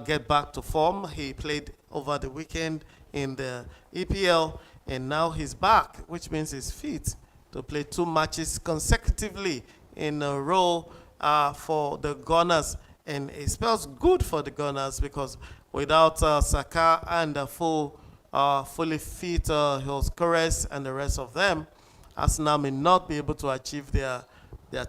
get back to form. He played over the weekend in the EPL, and now he's back, which means he's fit to play 2 matches consecutively in a row for the Gunners. And it spells good for the Gunners, because without Saka and the fully fit Hillscores and the rest of them, Arsenal may not be able to achieve their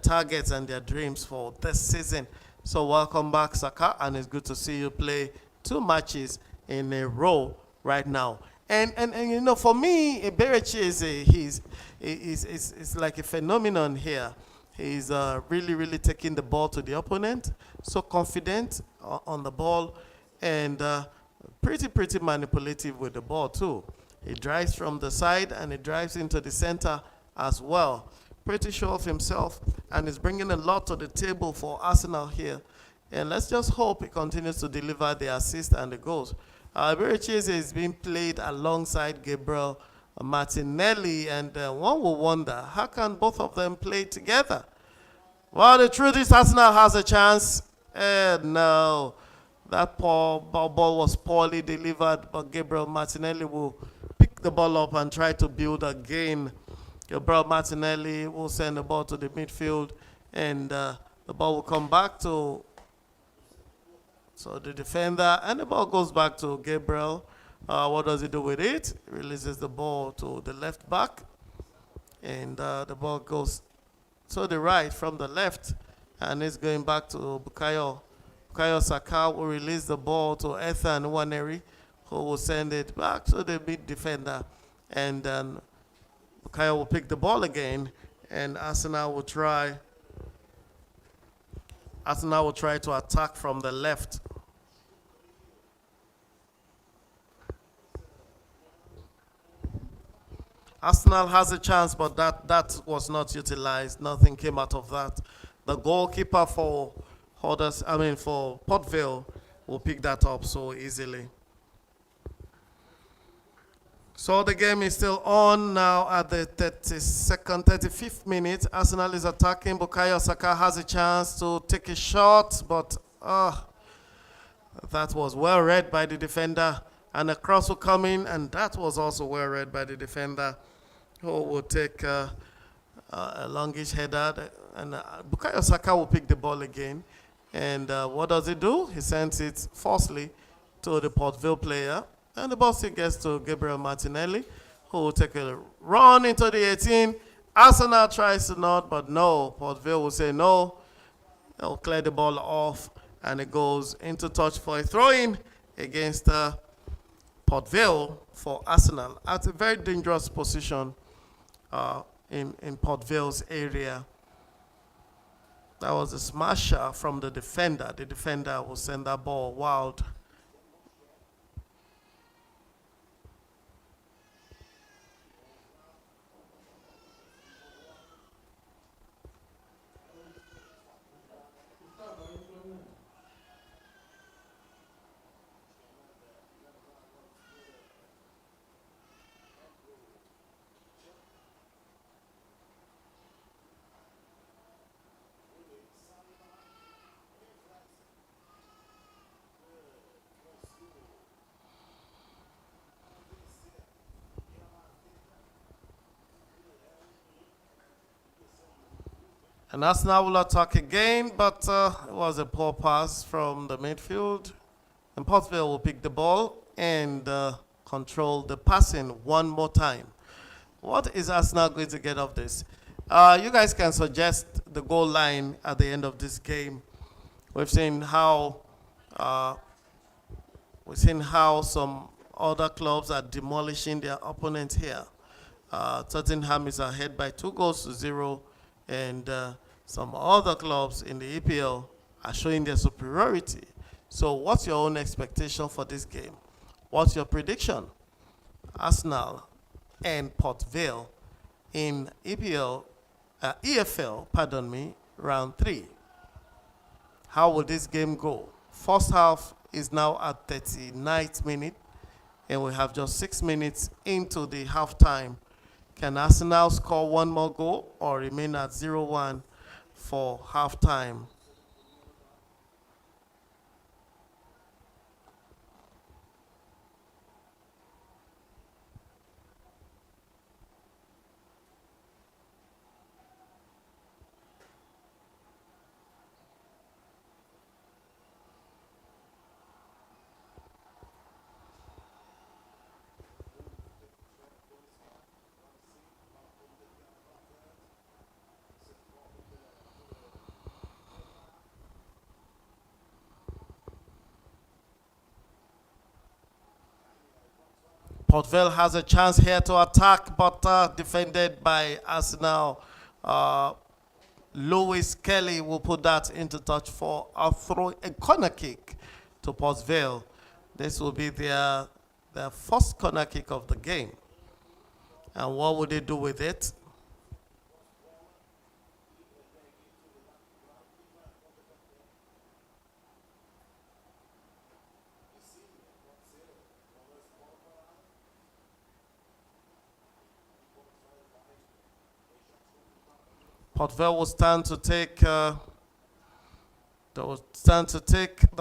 targets and their dreams for this season. So welcome back, Saka, and it's good to see you play 2 matches in a row right now. And you know, for me, Eberechi is like a phenomenon here. He's really taking the ball to the opponent, so confident on the ball, and pretty manipulative with the ball too. He drives from the side and he drives into the center as well. Pretty sure of himself, and is bringing a lot to the table for Arsenal here. And let's just hope he continues to deliver the assist and the goals. Eberechi is being played alongside Gabriel Martinelli, and one will wonder, how can both of them play together? Well, the truth is Arsenal has a chance. No, that ball was poorly delivered, but Gabriel Martinelli will pick the ball up and try to build again. Gabriel Martinelli will send the ball to the midfield, and the ball will come back to the defender, and the ball goes back to Gabriel. What does he do with it? He releases the ball to the left back, and the ball goes to the right from the left, and it's going back to Bukayo. Bukayo Saka will release the ball to Ethan Nwaneri, who will send it back to the mid defender, and then Bukayo will pick the ball again, and Arsenal will try to attack from the left. Arsenal has a chance, but that was not utilized. Nothing came out of that. The goalkeeper for for Port Vale will pick that up so easily. So the game is still on now at the 35th minute. Arsenal is attacking. Bukayo Saka has a chance to take a shot, but that was well read by the defender. And a cross will come in, and that was also well read by the defender, who will take a longish header. And Bukayo Saka will pick the ball again. And what does he do? He sends it forcefully to the Port Vale player. And the ball still gets to Gabriel Martinelli, who will take a run into the 18. Arsenal tries to nod, but no. Port Vale will say no. They'll clear the ball off, and it goes into touch for a throw-in against Port Vale for Arsenal at a very dangerous position in Port Vale's area. That was a smasher from the defender. The defender will send that ball wild. And Arsenal will attack again, but it was a poor pass from the midfield. And Port Vale will pick the ball and control the passing one more time. What is Arsenal going to get of this? You guys can suggest the goal line at the end of this game. We've seen how some other clubs are demolishing their opponents here. Tottenham is ahead by 2-0, and some other clubs in the EPL are showing their superiority. So what's your own expectation for this game? What's your prediction? Arsenal and Port Vale in EFL, round 3. How will this game go? First half is now at 39th minute, and we have just 6 minutes into the halftime. Can Arsenal score one more goal or remain at 0-1 for halftime? Port Vale has a chance here to attack, but defended by Arsenal. Lewis Kelly will put that into touch for a corner kick to Port Vale. This will be their first corner kick of the game. And what will they do with it? Port Vale will stand to take the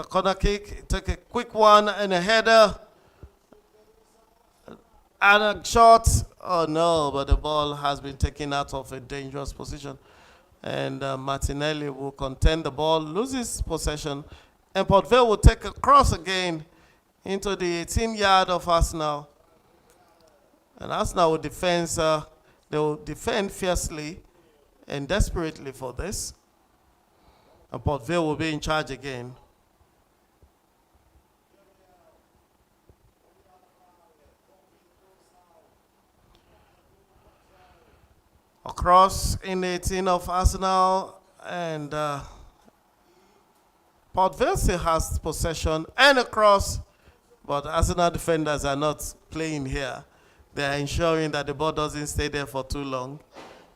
corner kick, take a quick one and a header. And a shot. Oh no, but the ball has been taken out of a dangerous position. And Martinelli will contend the ball, loses possession. And Port Vale will take a cross again into the 18-yard of Arsenal. And Arsenal will they will defend fiercely and desperately for this. And Port Vale will be in charge again. Across in the 18 of Arsenal, and Port Vale still has possession and a cross, but Arsenal defenders are not playing here. They are ensuring that the ball doesn't stay there for too long.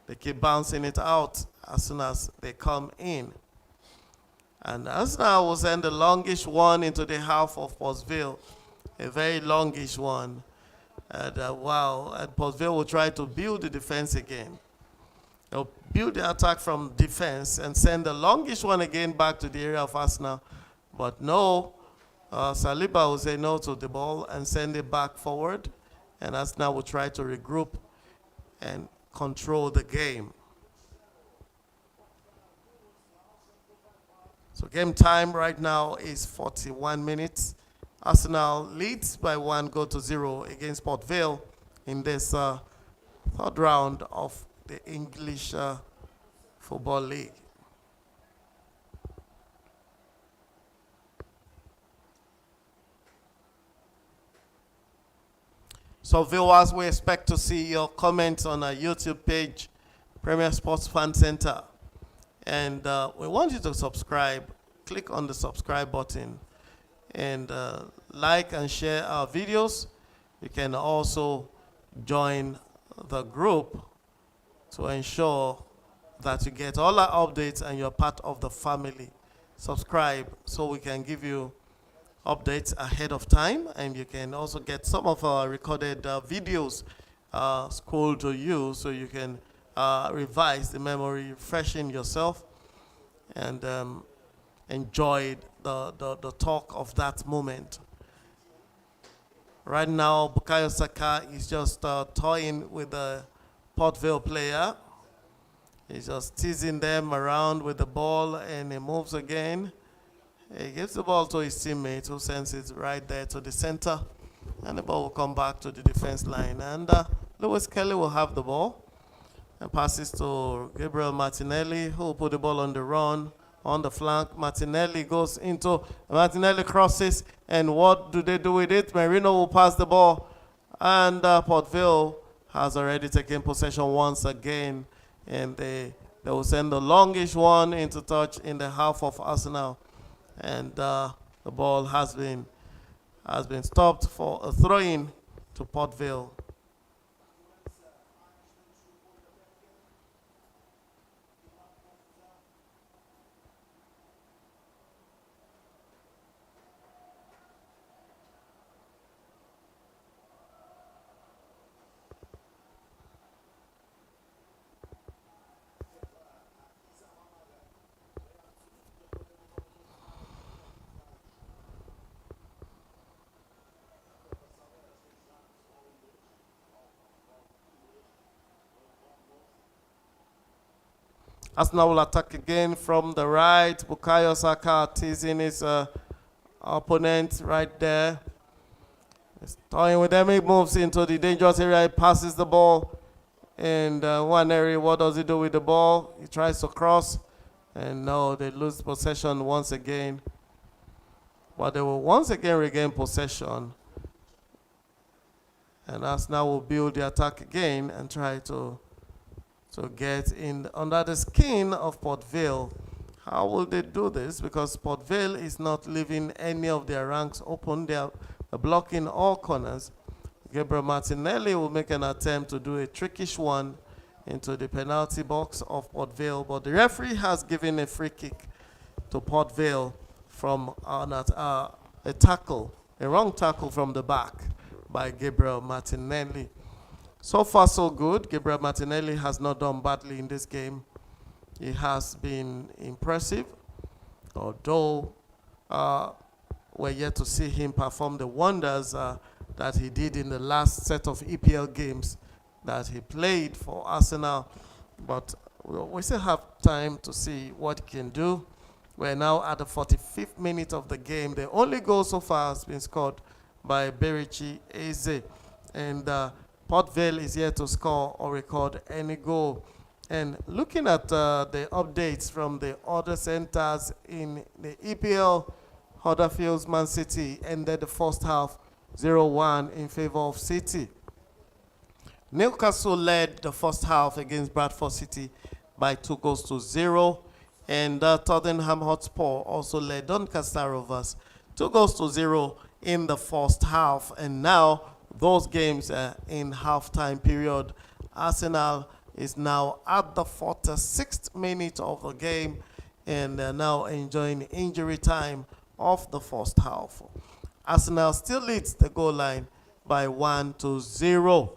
They keep bouncing it out as soon as they come in. And Arsenal will send the longish one into the half of Portsville, a very longish one. And wow, and Portsville will try to build the defense again. They'll build the attack from defense and send the longish one again back to the area of Arsenal. But no, Saliba will say no to the ball and send it back forward. And Arsenal will try to regroup and control the game. So game time right now is 41 minutes. Arsenal leads by 1-0 against Port Vale in this third round of the English Football League. So viewers, we expect to see your comments on our YouTube page, Premier Sports Fan Center. And we want you to subscribe. Click on the subscribe button and like and share our videos. You can also join the group to ensure that you get all our updates and you're part of the family. Subscribe so we can give you updates ahead of time, and you can also get some of our recorded videos scrolled to you so you can revise the memory, freshen yourself, and enjoy the talk of that moment. Right now, Bukayo Saka is just toying with the Port Vale player. He's just teasing them around with the ball, and he moves again. He gives the ball to his teammate, who sends it right there to the center, and the ball will come back to the defense line. And Lewis Kelly will have the ball and passes to Gabriel Martinelli, who will put the ball on the run on the flank. Martinelli crosses, and what do they do with it? Merino will pass the ball, and Port Vale has already taken possession once again, and they will send the longish one into touch in the half of Arsenal. And the ball has been stopped for a throw-in to Port Vale. Arsenal will attack again from the right. Bukayo Saka teasing his opponent right there. He's toying with them. He moves into the dangerous area. He passes the ball. And one area, what does he do with the ball? He tries to cross. And no, they lose possession once again. But they will once again regain possession. And Arsenal will build the attack again and try to get in under the skin of Port Vale. How will they do this? Because Port Vale is not leaving any of their ranks open. They are blocking all corners. Gabriel Martinelli will make an attempt to do a trickish one into the penalty box of Port Vale, but the referee has given a free kick to Port Vale from a tackle, a wrong tackle from the back by Gabriel Martinelli. So far, so good. Gabriel Martinelli has not done badly in this game. He has been impressive, although we're yet to see him perform the wonders that he did in the last set of EPL games that he played for Arsenal. But we still have time to see what he can do. We're now at the 45th minute of the game. The only goal so far has been scored by Berichi Eze. And Port Vale is yet to score or record any goal. And looking at the updates from the other centers in the EPL, Huddersfield Man City ended the first half 0-1 in favor of City. Newcastle led the first half against Bradford City by 2-0. And Tottenham Hotspur also led Doncaster Rovers 2-0 in the first half. And now those games are in halftime period. Arsenal is now at the 46th minute of the game, and they're now enjoying injury time of the first half. Arsenal still leads the goal line by 1-0.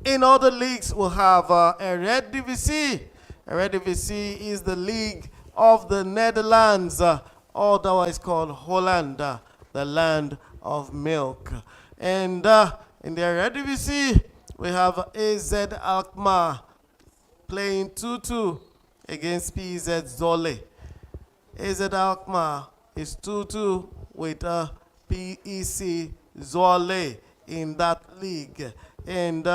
In other leagues, we'll have Eredivisie. Eredivisie is the league of the Netherlands, otherwise called Holland, the land of milk. And in the Eredivisie, we have AZ Alkmaar playing 2-2 against PZ Zwolle. AZ Alkmaar is 2-2 with PEC Zwolle in that league. And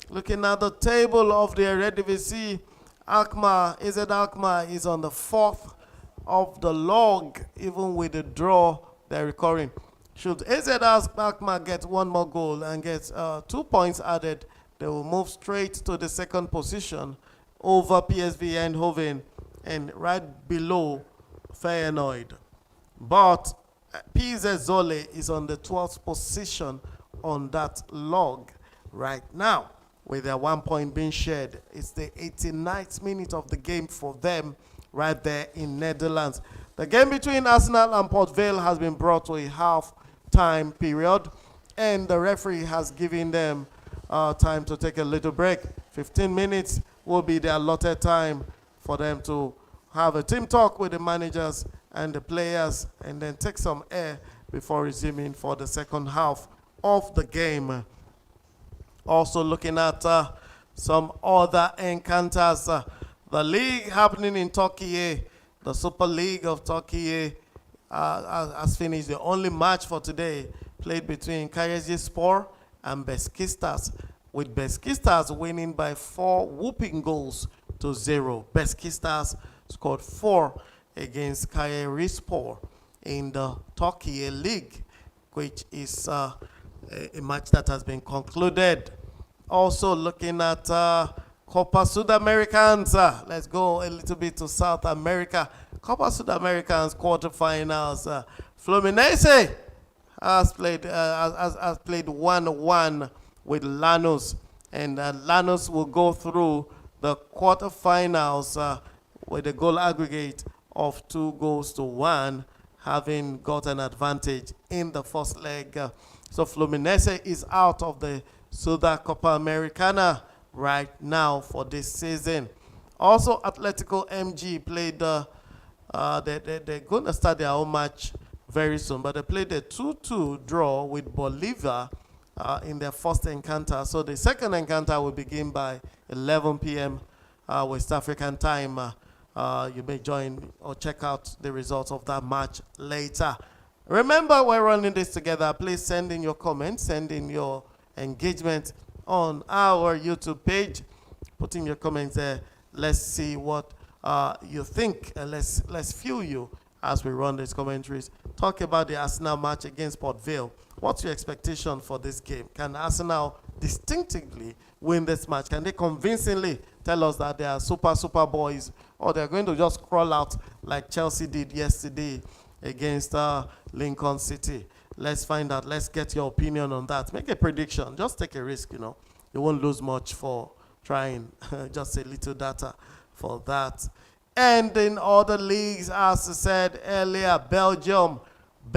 looking at the table of the Eredivisie, AZ Alkmaar is on the 4th of the log, even with the draw they're recording. Should AZ Alkmaar get one more goal and get 2 points added, they will move straight to the second position over PSV Eindhoven and right below Feyenoord. But PZ Zwolle is on the 12th position on that log right now, with their 1 point being shared. It's the 89th minute of the game for them right there in Netherlands. The game between Arsenal and Port Vale has been brought to a half-time period, and the referee has given them time to take a little break. 15 minutes will be the allotted time for them to have a team talk with the managers and the players, and then take some air before resuming for the second half of the game. Also looking at some other encounters. The league happening in Turkey, the Super League of Turkey, has finished. The only match for today played between Kayserispor and Beşiktaş, with Beşiktaş winning by 4 whooping goals to 0. Beşiktaş scored 4 against Kayserispor in the Turkey League, which is a match that has been concluded. Also looking at Copa Sudamericans. Let's go a little bit to South America. Copa Sudamericans quarterfinals. Fluminense has played 1-1 with Lanús, and Lanús will go through the quarterfinals with a goal aggregate of 2-1, having got an advantage in the first leg. So Fluminense is out of the Suda Copa Americana right now for this season. Also, Atletico MG played, they're going to start their own match very soon, but they played a 2-2 draw with Bolivia in their first encounter. So the second encounter will begin by 11 p.m. West African time. You may join or check out the results of that match later. Remember, we're running this together. Please send in your comments, send in your engagement on our YouTube page. Put in your comments there. Let's see what you think. Let's fuel you as we run these commentaries. Talk about the Arsenal match against Port Vale. What's your expectation for this game? Can Arsenal distinctively win this match? Can they convincingly tell us that they are super boys, or they're going to just crawl out like Chelsea did yesterday against Lincoln City? Let's find out. Let's get your opinion on that. Make a prediction. Just take a risk, you know. You won't lose much for trying. Just a little data for that. And in other leagues, as I said earlier, Belgium. We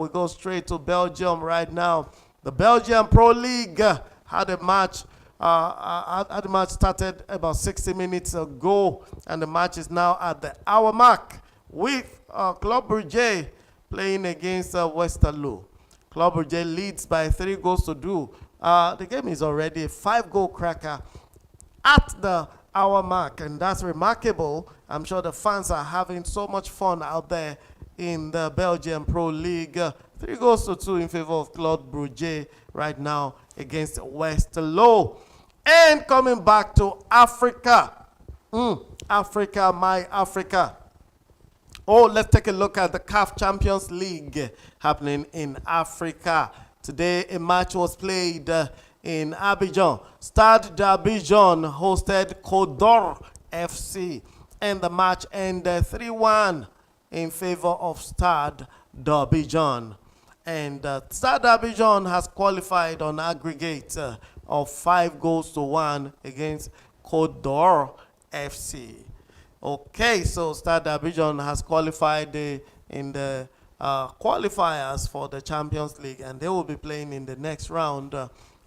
go straight to Belgium right now. The Belgian Pro League had a match. The match started about 60 minutes ago, and the match is now at the hour mark with Club Brugge playing against Westerlo. Club Brugge leads by 3-2. The game is already a 5-goal cracker at the hour mark, and that's remarkable. I'm sure the fans are having so much fun out there in the Belgian Pro League. 3-2 in favor of Club Brugge right now against Westerlo. And coming back to Africa. Africa, my Africa. Oh, let's take a look at the CAF Champions League happening in Africa. Today, a match was played in Abidjan. Stade d'Abidjan hosted Kodor FC, and the match ended 3-1 in favor of Stade d'Abidjan. And Stade d'Abidjan has qualified on aggregate of 5-1 against Kodor FC. Okay, so Stade Abidjan has qualified in the qualifiers for the Champions League, and they will be playing in the next round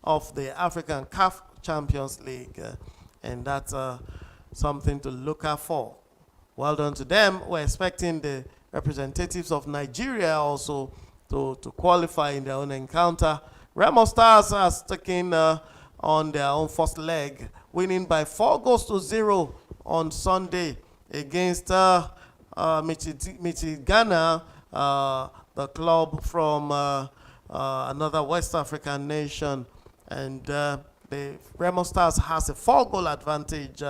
of the African CAF Champions League, and that's something to look out for. Well done to them. We're expecting the representatives of Nigeria also to qualify in their own encounter. Remo Stars has taken on their own first leg, winning by 4-0 on Sunday against Michigana, the club from another West African nation. And the Remo Stars has a 4-goal advantage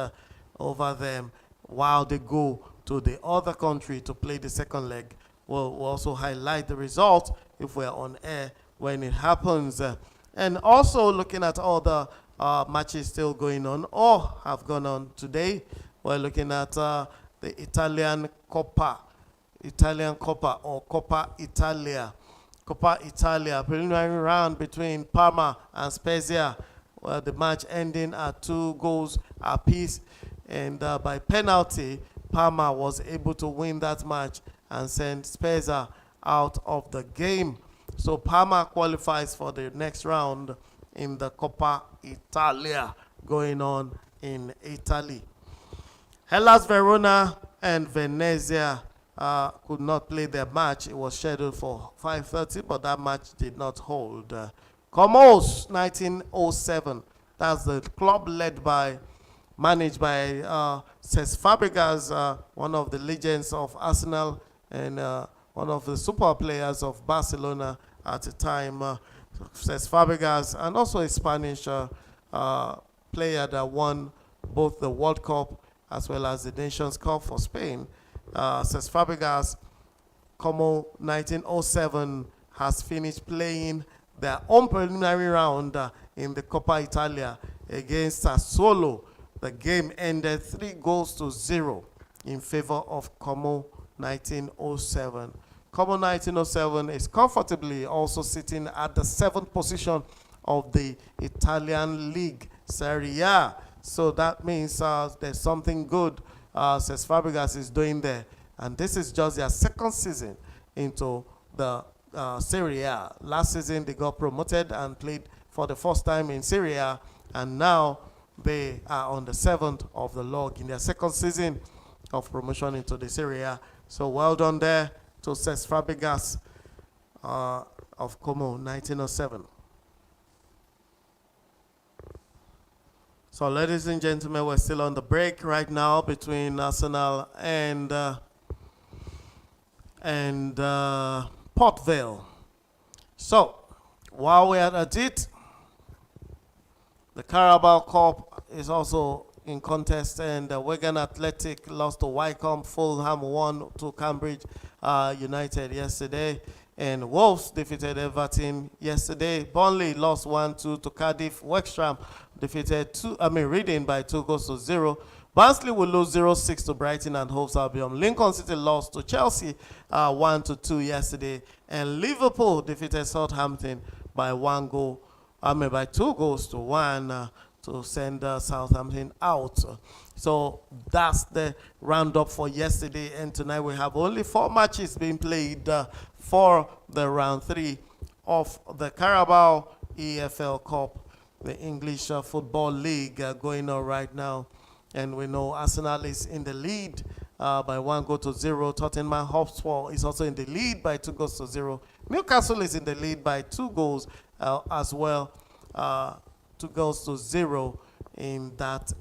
over them while they go to the other country to play the second leg. We'll also highlight the result if we're on air when it happens. And also looking at all the matches still going on or have gone on today, we're looking at the Italian Coppa or Coppa Italia. Coppa Italia, preliminary round between Parma and Spezia, where the match ending at 2 goals apiece. And by penalty, Parma was able to win that match and send Spezia out of the game. So Parma qualifies for the next round in the Coppa Italia going on in Italy. Hellas Verona and Venezia could not play their match. It was scheduled for 5:30, but that match did not hold. Comos 1907, that's the club managed by Cesc Fabregas, one of the legends of Arsenal and one of the super players of Barcelona at the time. Cesc Fabregas, and also a Spanish player that won both the World Cup as well as the Nations Cup for Spain. Cesc Fabregas, Como 1907, has finished playing their own preliminary round in the Coppa Italia against Sassuolo. The game ended 3-0 in favor of Como 1907. Como 1907 is comfortably also sitting at the 7th position of the Italian League Serie A. So that means there's something good Cesc Fabregas is doing there. And this is just their second season into the Serie A. Last season they got promoted and played for the first time in Serie A, and now they are on the 7th of the log in their second season of promotion into the Serie A. So well done there to Cesc Fabregas of Como 1907. So ladies and gentlemen, we're still on the break right now between Arsenal and Port Vale. So while we're at it, the Carabao Cup is also in contest, and Wigan Athletic lost to Wycombe. Fulham won to Cambridge United yesterday, and Wolves defeated Everton yesterday. Burnley lost 1-2 to Cardiff. Wexham defeated Reading by 2-0. Barnsley will lose 0-6 to Brighton and Hove Albion. Lincoln City lost to Chelsea 1-2 yesterday, and Liverpool defeated Southampton by 2-1 to send Southampton out. So that's the roundup for yesterday, and tonight we have only 4 matches being played for the round 3 of the Carabao EFL Cup, the English Football League going on right now. And we know Arsenal is in the lead by 1-0. Tottenham Hotspur is also in the lead by 2-0. Newcastle is in the lead by 2 goals as well. 2-0 in that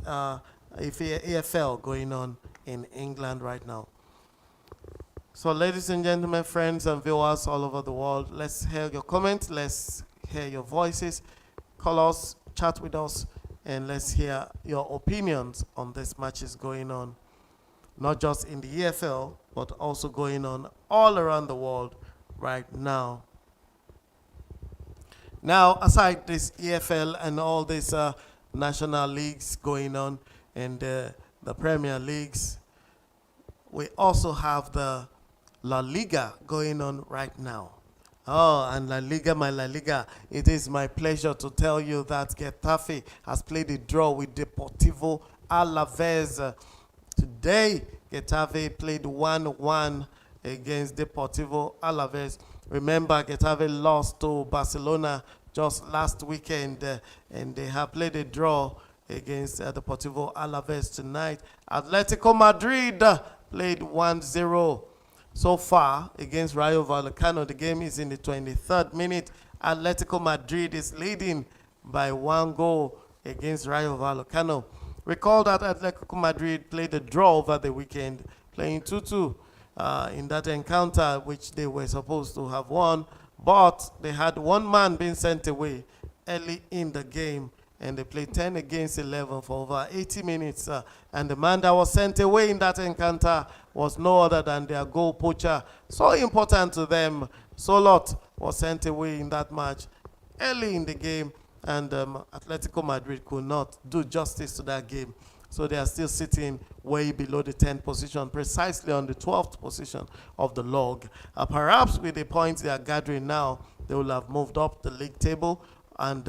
EFL going on in England right now. So ladies and gentlemen, friends and viewers all over the world, let's hear your comments, let's hear your voices, call us, chat with us, and let's hear your opinions on this matches going on, not just in the EFL, but also going on all around the world right now. Now, aside this EFL and all these national leagues going on and the Premier Leagues, we also have the La Liga going on right now. Oh, and La Liga, my La Liga, it is my pleasure to tell you that Getafe has played a draw with Deportivo Alaves. Today, Getafe played 1-1 against Deportivo Alaves. Remember, Getafe lost to Barcelona just last weekend, and they have played a draw against Deportivo Alaves tonight. Atletico Madrid played 1-0 so far against Rayo Vallecano. The game is in the 23rd minute. Atletico Madrid is leading by 1 goal against Rayo Vallecano. Recall that Atletico Madrid played a draw over the weekend, playing 2-2 in that encounter, which they were supposed to have won, but they had one man being sent away early in the game, and they played 10 against 11 for over 80 minutes. And the man that was sent away in that encounter was no other than their goal poacher. So important to them. Solot was sent away in that match early in the game, and Atletico Madrid could not do justice to that game. So they are still sitting way below the 10th position, precisely on the 12th position of the log. Perhaps with the points they are gathering now, they will have moved up the league table. And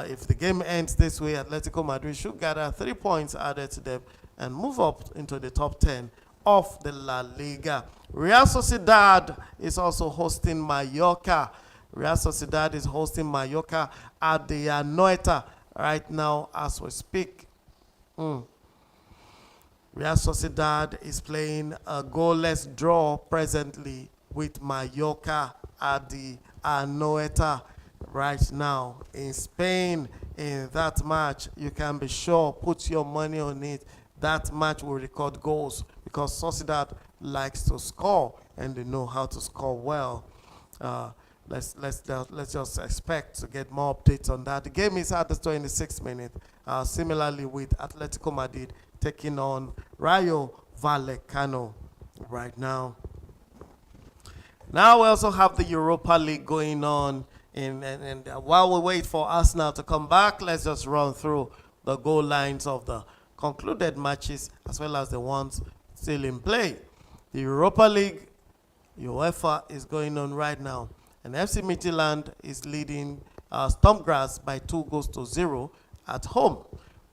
if the game ends this way, Atletico Madrid should gather 3 points added to them and move up into the top 10 of the La Liga. Real Sociedad is also hosting Mallorca. Real Sociedad is hosting Mallorca at the Anoeta right now as we speak. Real Sociedad is playing a goalless draw presently with Mallorca at the Anoeta right now in Spain. In that match, you can be sure, put your money on it, that match will record goals because Sociedad likes to score and they know how to score well. Let's just expect to get more updates on that. The game is at the 26th minute. Similarly with Atletico Madrid taking on Rayo Vallecano right now. Now we also have the Europa League going on. And while we wait for Arsenal to come back, let's just run through the goal lines of the concluded matches as well as the ones still in play. The Europa League, UEFA, is going on right now. And FC Midtjylland is leading Stormgrass by 2-0 at home.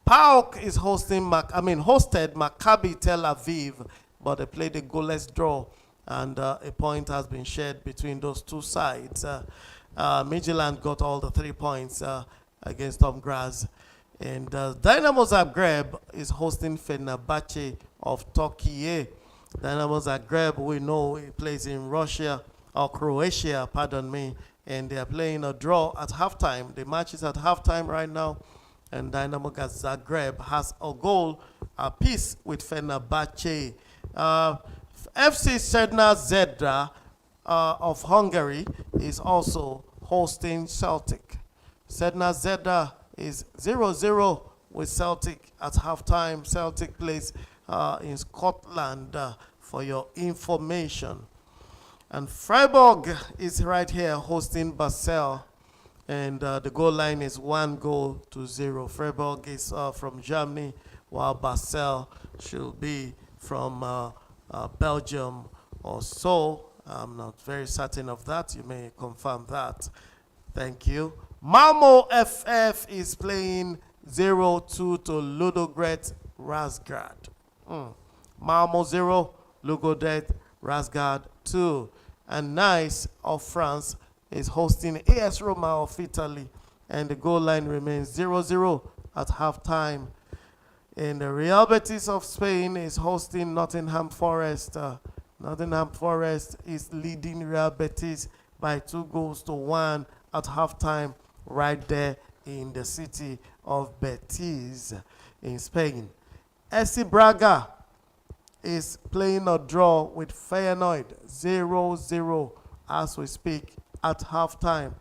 PAOK is hosted Maccabi Tel Aviv, but they played a goalless draw, and a point has been shared between those two sides. Midtjylland got all the 3 points against Stormgrass. And Dynamo Zagreb is hosting Fenerbahce of Turkey. Dynamo Zagreb, we know it plays in Russia, or Croatia, pardon me, and they are playing a draw at halftime. The match is at halftime right now, and Dynamo Zagreb has a goal apiece with Fenerbahce. FC Sedna Zedra of Hungary is also hosting Celtic. Sedna Zedra is 0-0 with Celtic at halftime. Celtic plays in Scotland for your information. And Freiburg is right here hosting Basel, and the goal line is 1-0. Freiburg is from Germany, while Basel should be from Belgium or so. I'm not very certain of that. You may confirm that. Thank you. Malmo FF is playing 0-2 to Ludogorets Razgrad. Malmo 0, Ludogorets Razgrad 2. And Nice of France is hosting AS Roma of Italy, and the goal line remains 0-0 at halftime. And the Real Betis of Spain is hosting Nottingham Forest. Nottingham Forest is leading Real Betis by 2-1 at halftime right there in the city of Betis in Spain. SC Braga is playing a draw with Feyenoord 0-0 as we speak at halftime.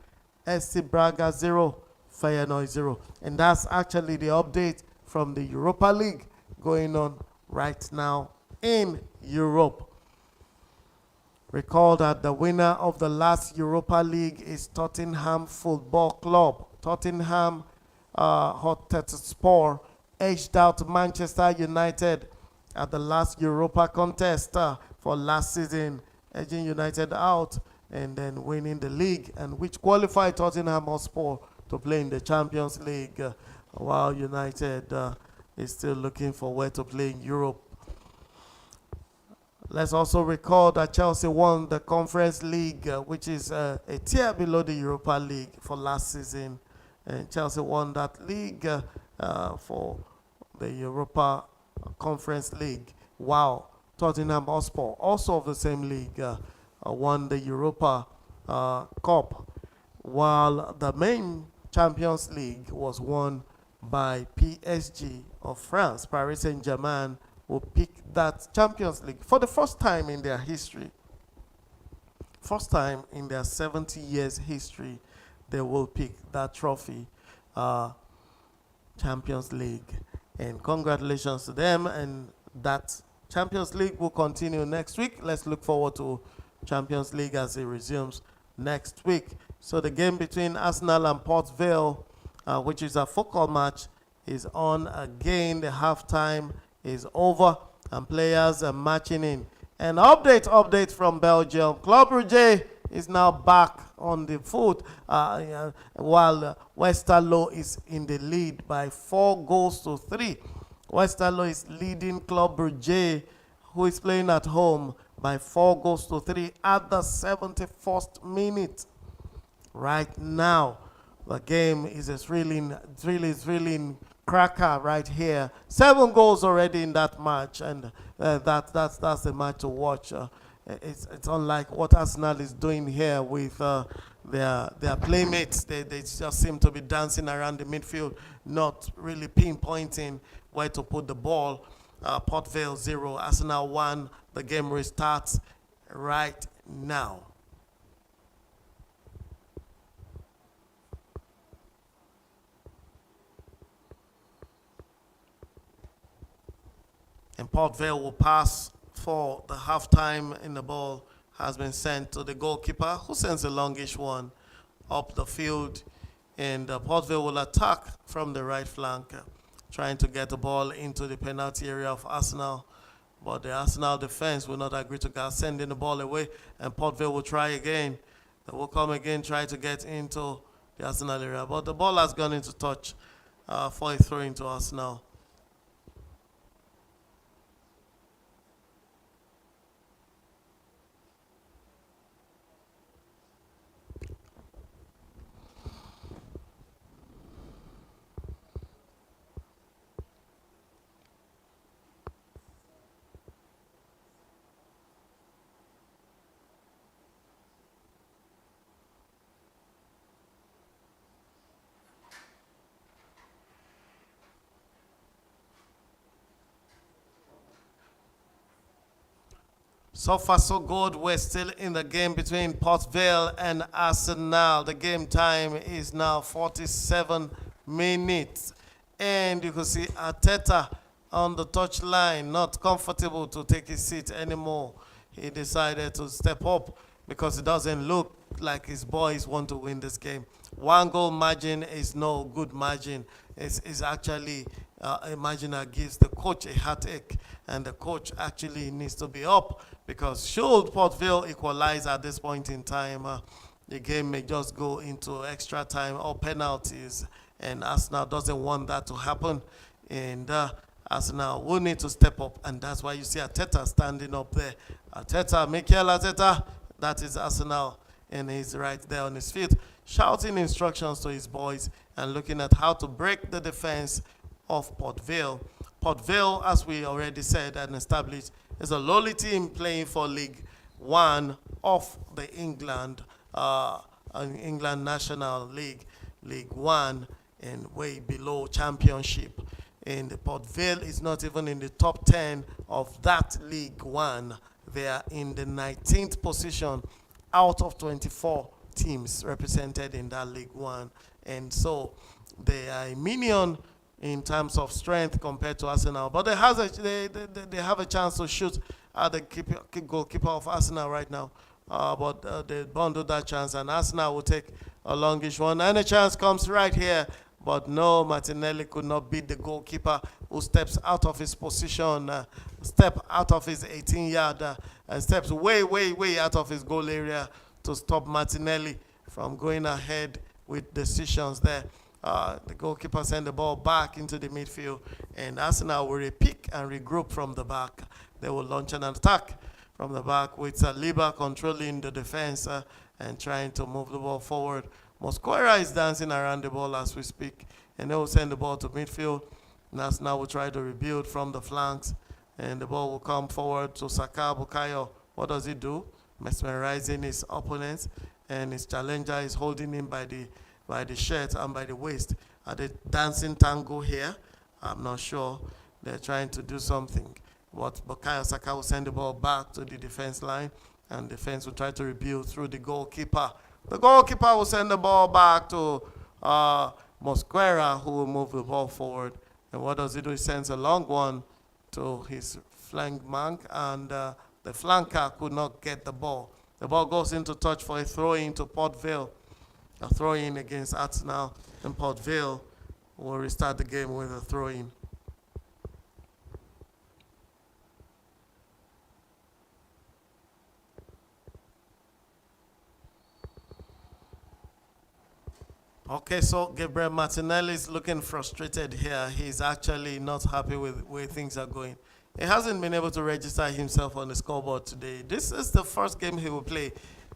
SC Braga 0, Feyenoord 0. And that's actually the update from the Europa League going on right now in Europe. Recall that the winner of the last Europa League is Tottenham Football Club. Tottenham Hotspur edged out Manchester United at the last Europa contest for last season, edging United out and then winning the league, and which qualified Tottenham Hotspur to play in the Champions League, while United is still looking for where to play in Europe. Let's also recall that Chelsea won the Conference League, which is a tier below the Europa League for last season. And Chelsea won that league for the Europa Conference League. Wow. Tottenham Hotspur, also of the same league, won the Europa Cup, while the main Champions League was won by PSG of France. Paris Saint-Germain will pick that Champions League for the first time in their history. First time in their 70 years history, they will pick that trophy, Champions League. And congratulations to them. And that Champions League will continue next week. Let's look forward to Champions League as it resumes next week. So the game between Arsenal and Port Vale, which is a focal match, is on again. The halftime is over and players are marching in. An update from Belgium. Club Brugge is now back on the foot, while Westerlo is in the lead by 4-3. Westerlo is leading Club Brugge, who is playing at home, by 4-3 at the 71st minute. Right now, the game is a thrilling cracker right here. 7 goals already in that match, and that's the match to watch. It's unlike what Arsenal is doing here with their playmates. They just seem to be dancing around the midfield, not really pinpointing where to put the ball. Port Vale 0, Arsenal 1. The game restarts right now. And Port Vale will pass for the halftime, and the ball has been sent to the goalkeeper, who sends a longish one up the field. And Port Vale will attack from the right flank, trying to get the ball into the penalty area of Arsenal. But the Arsenal defense will not agree to sending the ball away, and Port Vale will try again. They will come again, try to get into the Arsenal area. But the ball has gone into touch for a throw into Arsenal. So far, so good. We're still in the game between Port Vale and Arsenal. The game time is now 47 minutes. And you can see Arteta on the touchline, not comfortable to take his seat anymore. He decided to step up because it doesn't look like his boys want to win this game. 1 goal margin is no good margin. It's actually a margin that gives the coach a heartache, and the coach actually needs to be up, because should Port Vale equalize at this point in time, the game may just go into extra time or penalties, and Arsenal doesn't want that to happen. And Arsenal will need to step up, and that's why you see Arteta standing up there. Arteta, Mikel Arteta, that is Arsenal, and he's right there on his feet, shouting instructions to his boys and looking at how to break the defense of Port Vale. Port Vale, as we already said and established, is a lowly team playing for League One of the England National League, League One, and way below Championship. And the Port Vale is not even in the top 10 of that League One. They are in the 19th position out of 24 teams represented in that League One. And so they are a minion in terms of strength compared to Arsenal. But they have a chance to shoot at the goalkeeper of Arsenal right now. But they bundled that chance, and Arsenal will take a longish one. And a chance comes right here. But no, Martinelli could not beat the goalkeeper, who steps out of his position, step out of his 18-yard, and steps way out of his goal area to stop Martinelli from going ahead with decisions there. The goalkeeper sent the ball back into the midfield, and Arsenal will repick and regroup from the back. They will launch an attack. from the back with Saliba controlling the defense and trying to move the ball forward. Mosquera is dancing around the ball as we speak, and they will send the ball to midfield. Now will try to rebuild from the flanks, and the ball will come forward to Saka Bukayo. What does he do? Mesmerizing his opponents, and his challenger is holding him by the shirt and by the waist. Are they dancing tango here? I'm not sure. They're trying to do something. But Bukayo Saka will send the ball back to the defense line, and defense will try to rebuild through the goalkeeper. The goalkeeper will send the ball back to Mosquera, who will move the ball forward. And what does he do? He sends a long one to his flank man, and the flanker could not get the ball. The ball goes into touch for a throw-in to Port Vale. A throw-in against Arsenal, and Port Vale will restart the game with a throw-in. Okay, so Gabriel Martinelli is looking frustrated here. He's actually not happy with where things are going. He hasn't been able to register himself on the scoreboard today. This is the first game he will play,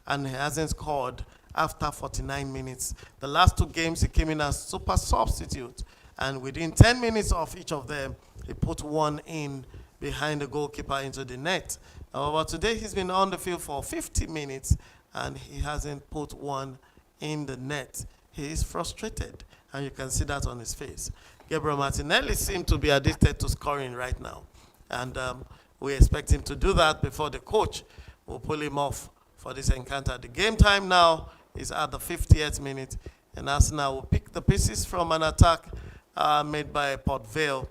and he hasn't scored after 49 minutes. The last two games he came in as super substitute, and within 10 minutes of each of them, he put one in behind the goalkeeper into the net. However, today he's been on the field for 50 minutes, and he hasn't put one in the net. He is frustrated, and you can see that on his face. Gabriel Martinelli seems to be addicted to scoring right now, and we expect him to do that before the coach will pull him off for this encounter. The game time now is at the 50th minute, and Arsenal will pick the pieces from an attack made by Port Vale.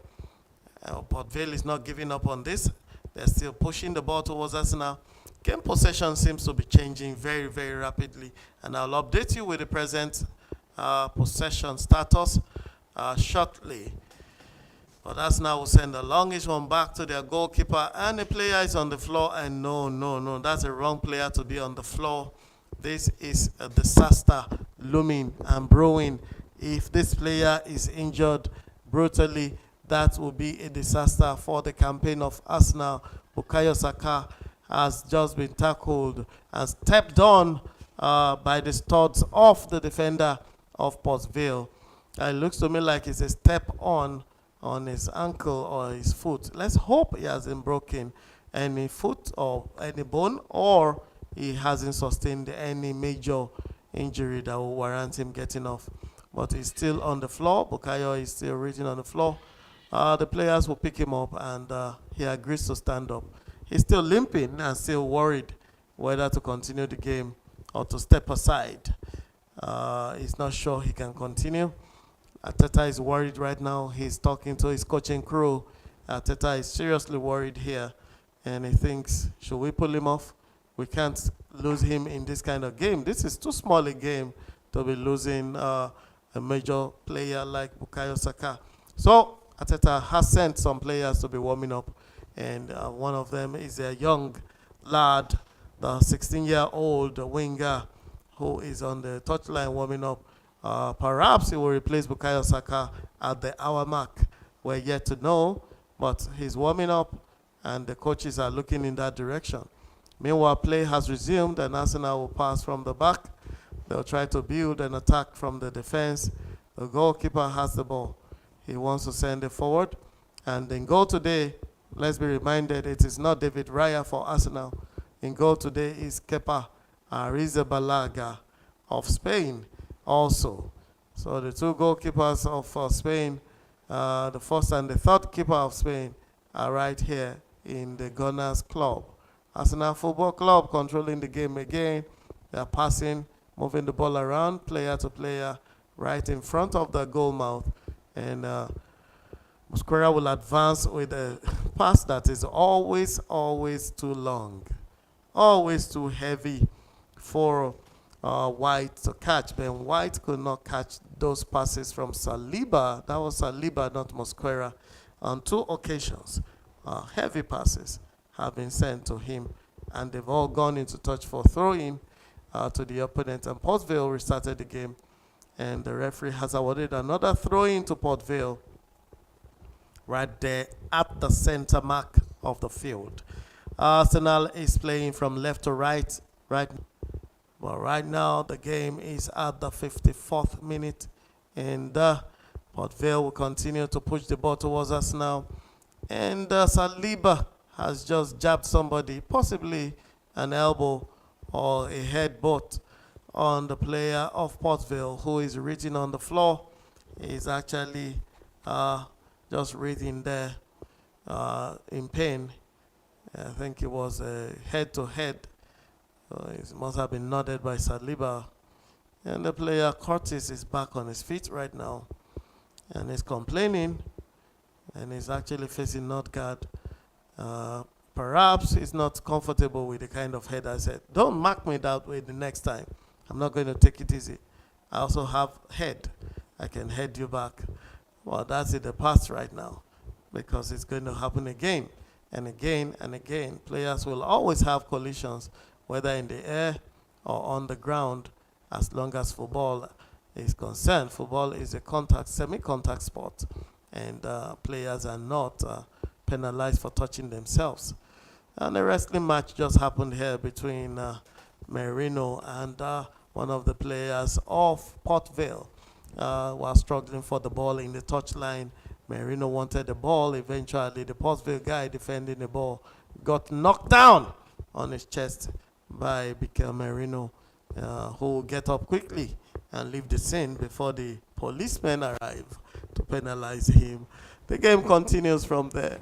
Port Vale is not giving up on this. They're still pushing the ball towards Arsenal. Game possession seems to be changing very, very rapidly, and I'll update you with the present possession status shortly. But Arsenal will send the longest one back to their goalkeeper, and the player is on the floor, and no, that's a wrong player to be on the floor. This is a disaster looming and brewing. If this player is injured brutally, that will be a disaster for the campaign of Arsenal. Bukayo Saka has just been tackled and stepped on by the studs of the defender of Port Vale. It looks to me like it's a step on his ankle or his foot. Let's hope he hasn't broken any foot or any bone, or he hasn't sustained any major injury that will warrant him getting off. But he's still on the floor. Bukayo is still reaching on the floor. The players will pick him up, and he agrees to stand up. He's still limping and still worried whether to continue the game or to step aside. He's not sure he can continue. Arteta is worried right now. He's talking to his coaching crew. Arteta is seriously worried here, and he thinks, should we pull him off? We can't lose him in this kind of game. This is too small a game to be losing a major player like Bukayo Saka. So Arteta has sent some players to be warming up, and one of them is a young lad, the 16-year-old winger who is on the touchline warming up. Perhaps he will replace Bukayo Saka at the hour mark. We're yet to know, but he's warming up, and the coaches are looking in that direction. Meanwhile, play has resumed, and Arsenal will pass from the back. They'll try to build an attack from the defense. The goalkeeper has the ball. He wants to send it forward. And in goal today, let's be reminded, it is not David Raya for Arsenal. In goal today is Kepa Arrizabalaga of Spain also. So the two goalkeepers of Spain, the first and the third keeper of Spain, are right here in the Gunners Club. Arsenal Football Club controlling the game again. They are passing, moving the ball around, player to player, right in front of the goal mouth. And Mosquera will advance with a pass that is always too long, always too heavy for White to catch. Ben White could not catch those passes from Saliba. That was Saliba, not Mosquera. On two occasions, heavy passes have been sent to him, and they've all gone into touch for throwing to the opponent. And Port Vale restarted the game, and the referee has awarded another throw-in to Port Vale right there at the center mark of the field. Arsenal is playing from left to right. Right. Well, right now the game is at the 54th minute, and Port Vale will continue to push the ball towards us now. And Saliba has just jabbed somebody, possibly an elbow or a headbutt on the player of Port Vale, who is written on the floor. He's actually just written there in pain. I think it was head to head. It must have been nodded by Saliba. And the player Curtis is back on his feet right now. And he's complaining. And he's actually facing not guard. Perhaps he's not comfortable with the kind of head I said. Don't mark me that way the next time. I'm not going to take it easy. I also have head. I can head you back. Well, that's in the past right now. Because it's going to happen again and again and again. Players will always have collisions, whether in the air or on the ground, as long as football is concerned. Football is a semi-contact sport, and players are not penalized for touching themselves. And a wrestling match just happened here between Merino and one of the players of Port Vale, while struggling for the ball in the touchline. Merino wanted the ball. Eventually, the Port Vale guy defending the ball got knocked down on his chest by Bikel Merino, who will get up quickly and leave the scene before the policemen arrive to penalize him. The game continues from there.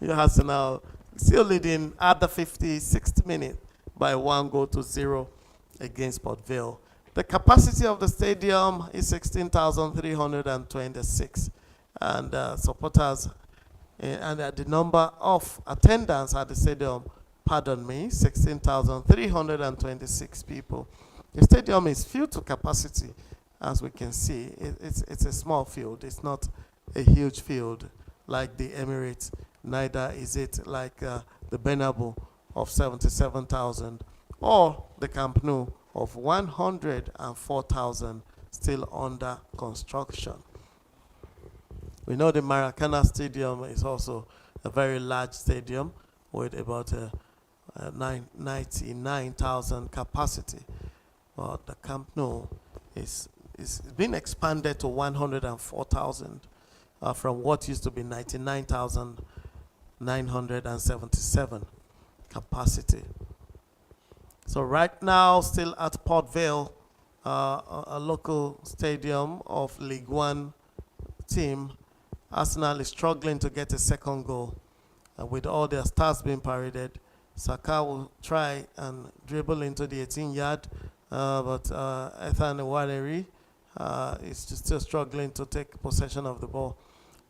Arsenal still leading at the 56th minute by 1-0 against Port Vale. The capacity of the stadium is 16,326, and supporters and the number of attendants at the stadium, 16,326 people. The stadium is filled to capacity, as we can see. It's a small field. It's not a huge field like the Emirates. Neither is it like the Bernabeu of 77,000 or the Camp Nou of 104,000 still under construction. We know the Maracana Stadium is also a very large stadium with about 99,000 capacity. But the Camp Nou is been expanded to 104,000 from what used to be 99,977 capacity. So right now, still at Port Vale, a local stadium of League One team, Arsenal is struggling to get a second goal. With all their stars being paraded, Saka will try and dribble into the 18-yard, but Ethan Waleri is still struggling to take possession of the ball.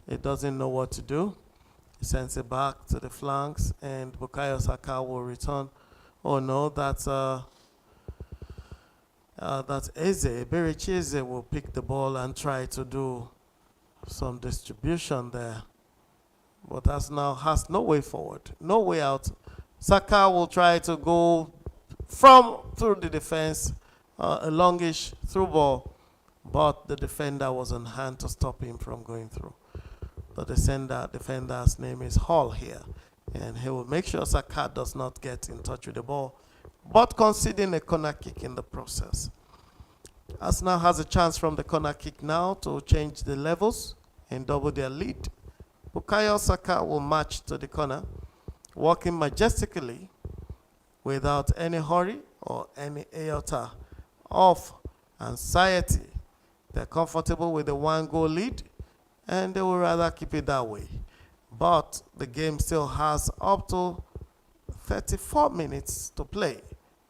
He doesn't know what to do. He sends it back to the flanks, and Bukayo Saka will return. Oh no, that's Eze. Berichi Eze will pick the ball and try to do some distribution there. But Arsenal has no way forward, no way out. Saka will try to go through the defense, a longish through ball, but the defender was on hand to stop him from going through. The defender's name is Hall here, and he will make sure Saka does not get in touch with the ball, but conceding a corner kick in the process. Arsenal has a chance from the corner kick now to change the levels and double their lead. Bukayo Saka will march to the corner, walking majestically without any hurry or any iota of anxiety. They're comfortable with the 1-goal lead, and they will rather keep it that way. But the game still has up to 34 minutes to play,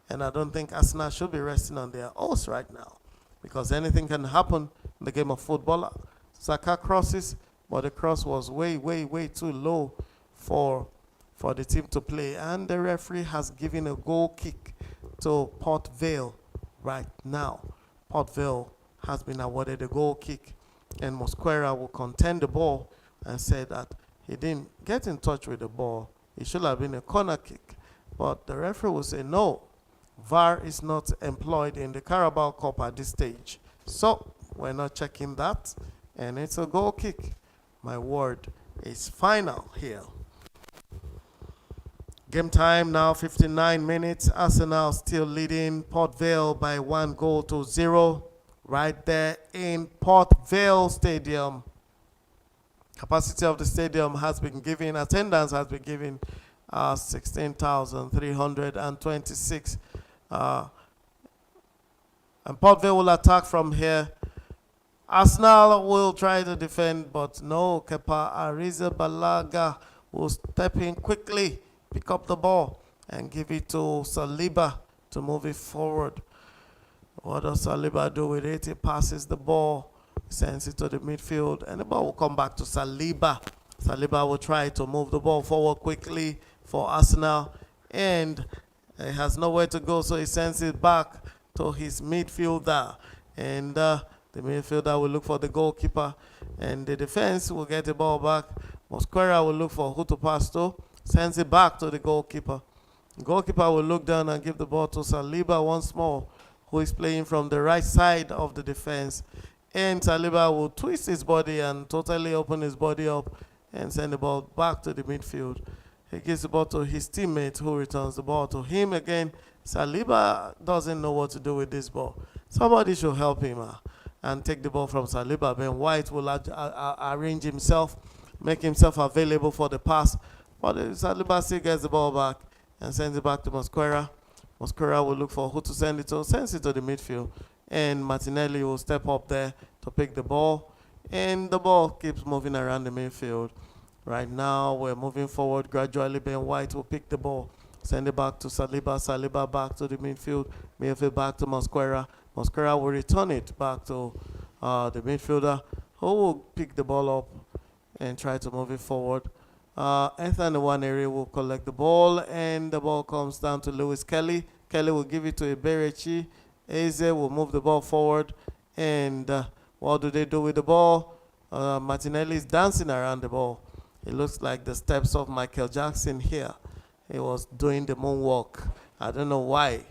and I don't think Arsenal should be resting on their oars right now, because anything can happen in the game of football. Saka crosses, but the cross was way, way, way too low for the team to play, and the referee has given a goal kick to Port Vale right now. Port Vale has been awarded a goal kick, and Mosquera will contend the ball and say that he didn't get in touch with the ball. It should have been a corner kick, but the referee will say no. VAR is not employed in the Carabao Cup at this stage, so we're not checking that, and it's a goal kick. My word is final here. Game time now, 59 minutes. Arsenal still leading Port Vale by 1-0 right there in Port Vale Stadium. Capacity of the stadium has been given, attendance has been given 16,326. And Port Vale will attack from here. Arsenal will try to defend, but no, Kepa Arrizabalaga will step in quickly, pick up the ball, and give it to Saliba to move it forward. What does Saliba do with it? He passes the ball, sends it to the midfield, and the ball will come back to Saliba. Saliba will try to move the ball forward quickly for Arsenal, and he has nowhere to go, so he sends it back to his midfielder. And the midfielder will look for the goalkeeper, and the defense will get the ball back. Mosquera will look for who to pass to, sends it back to the goalkeeper. The goalkeeper will look down and give the ball to Saliba once more, who is playing from the right side of the defense. And Saliba will twist his body and totally open his body up and send the ball back to the midfield. He gives the ball to his teammate, who returns the ball to him again. Saliba doesn't know what to do with this ball. Somebody should help him and take the ball from Saliba. Ben White will arrange himself, make himself available for the pass. But Saliba still gets the ball back and sends it back to Mosquera. Mosquera will look for who to send it to, sends it to the midfield. And Martinelli will step up there to pick the ball. And the ball keeps moving around the midfield. Right now, we're moving forward gradually. Ben White will pick the ball, send it back to Saliba. Saliba back to the midfield. Midfield back to Mosquera. Mosquera will return it back to the midfielder, who will pick the ball up and try to move it forward. Anthony Nwaneri will collect the ball, and the ball comes down to Lewis Kelly. Kelly will give it to Eberechi. Eze will move the ball forward, and what do they do with the ball? Martinelli is dancing around the ball. It looks like the steps of Michael Jackson here. He was doing the moonwalk. I don't know why,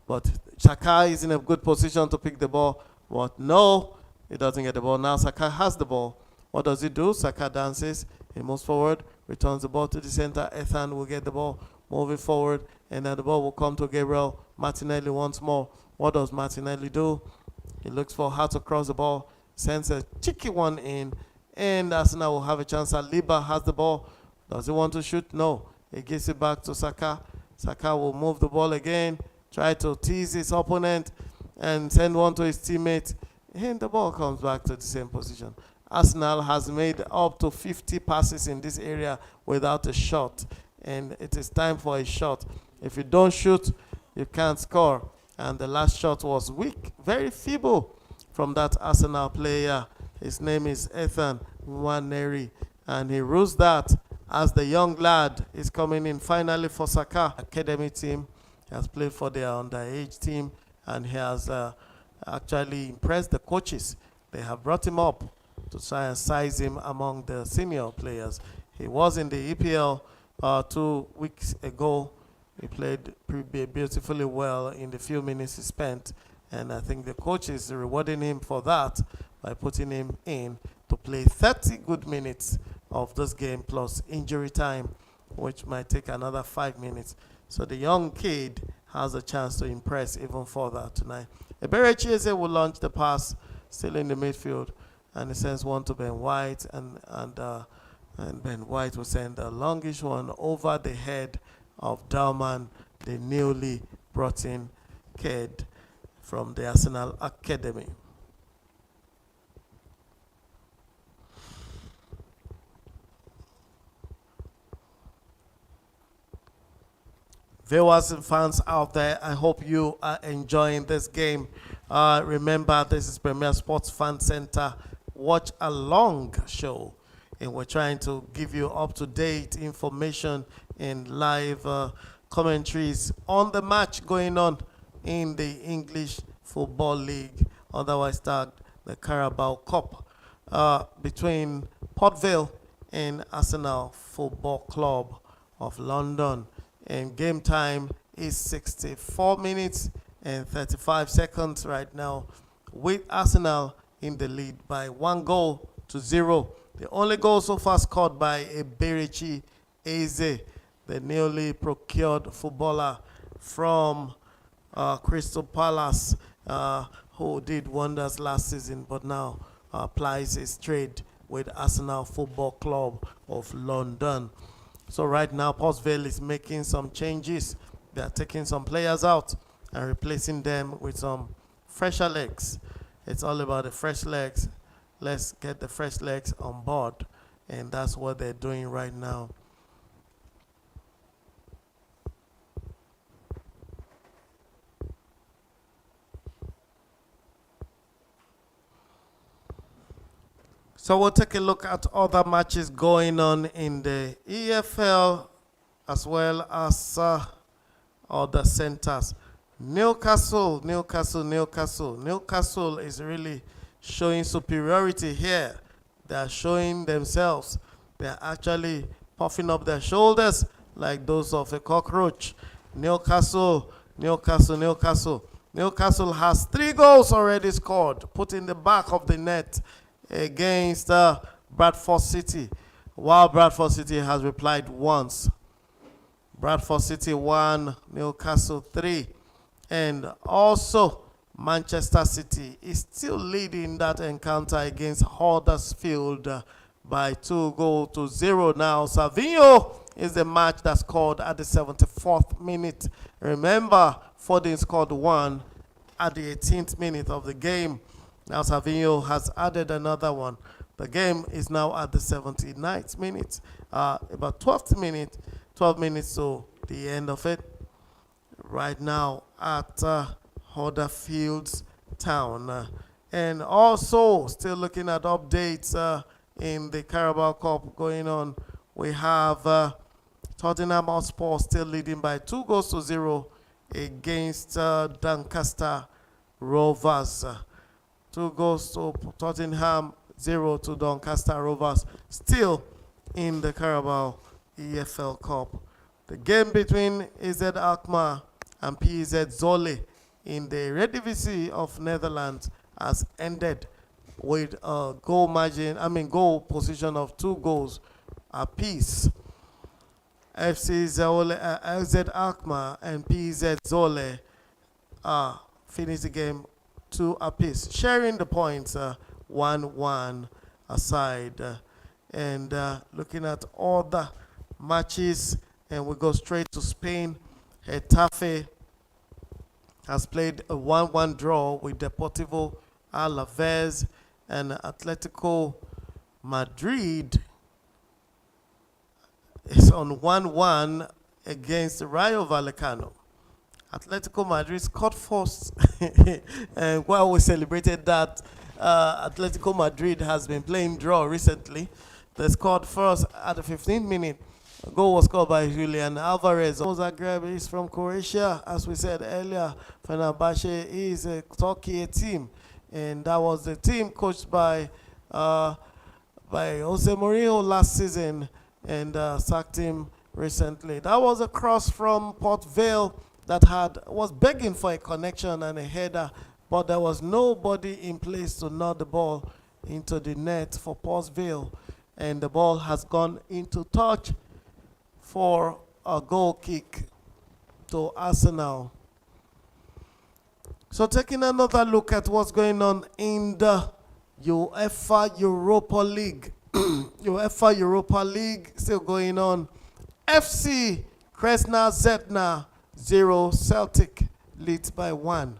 but Saka is in a good position to pick the ball, but no, he doesn't get the ball. Now Saka has the ball. What does he do? Saka dances, he moves forward, returns the ball to the center. Ethan will get the ball, moving forward, and then the ball will come to Gabriel Martinelli once more. What does Martinelli do? He looks for how to cross the ball, sends a cheeky one in, and Arsenal will have a chance. Saliba has the ball. Does he want to shoot? No. He gives it back to Saka. Saka will move the ball again, try to tease his opponent, and send one to his teammate. And the ball comes back to the same position. Arsenal has made up to 50 passes in this area without a shot. And it is time for a shot. If you don't shoot, you can't score. And the last shot was weak, very feeble from that Arsenal player. His name is Ethan Nwaneri. And he rules that as the young lad is coming in finally for Saka Academy team. He has played for their underage team, and he has actually impressed the coaches. They have brought him up to try and size him among the senior players. He was in the EPL 2 weeks ago. He played beautifully well in the few minutes he spent, and I think the coach is rewarding him for that by putting him in to play 30 good minutes of this game plus injury time, which might take another 5 minutes. So the young kid has a chance to impress even further tonight. Eberechi Eze will launch the pass, still in the midfield, and he sends one to Ben White, and Ben White will send a longish one over the head of Dalman, the newly brought in kid from the Arsenal Academy. Viewers and fans out there, I hope you are enjoying this game. Remember, this is Premier Sports Fan Center Watch Along show, and we're trying to give you up-to-date information and live commentaries on the match going on in the English Football League, otherwise tagged the Carabao Cup, between Port Vale and Arsenal Football Club of London. And game time is 64 minutes and 35 seconds right now, with Arsenal in the lead by 1-0. The only goal so far scored by Eberechi Eze, the newly procured footballer from Crystal Palace, who did wonders last season, but now plies his trade with Arsenal Football Club of London. So right now, Vale is making some changes. They are taking some players out and replacing them with some fresher legs. It's all about the fresh legs. Let's get the fresh legs on board, and that's what they're doing right now. So we'll take a look at other matches going on in the EFL as well as other centers. Newcastle is really showing superiority here. They are showing themselves. They are actually puffing up their shoulders like those of a cockroach. Newcastle has 3 goals already scored, put in the back of the net against Bradford City, while Bradford City has replied once. Bradford City 1, Newcastle 3. And also, Manchester City is still leading that encounter against Huddersfield by 2-0 now. Savinho is the match that scored at the 74th minute. Remember, Foden scored 1 at the 18th minute of the game. Now Savinho has added another one. The game is now at the 79th minute. About 12th minute, 12 minutes to the end of it. Right now at Huddersfield Town. And also, still looking at updates in the Carabao Cup going on. We have Tottenham Hotspur still leading by 2-0 against Doncaster Rovers. 2 goals to Tottenham, 0 to Doncaster Rovers, still in the Carabao EFL Cup. The game between AZ Alkmaar and PZ Zwolle in the Eredivisie of Netherlands has ended with a goal position of 2 goals apiece. FC Zwolle, AZ Alkmaar and PZ Zwolle finished the game 2 apiece, sharing the points 1-1 aside. And looking at all the matches, and we go straight to Spain. Getafe has played a 1-1 draw with Deportivo Alaves, and Atletico Madrid is on 1-1 against Rayo Vallecano. Atletico Madrid scored first, and while we celebrated that, Atletico Madrid has been playing draw recently. They scored first at the 15th minute. A goal was scored by Julian Alvarez. Zagreb is from Croatia, as we said earlier. Fenerbahce is a Turkey team, and that was the team coached by Jose Mourinho last season, and sacked him recently. That was a cross from Port Vale that was begging for a connection and a header, but there was nobody in place to nod the ball into the net for Port Vale, and the ball has gone into touch for a goal kick to Arsenal. So taking another look at what's going on in the UEFA Europa League. UEFA Europa League still going on. FC Krasnodar 0, Celtic leads by 1.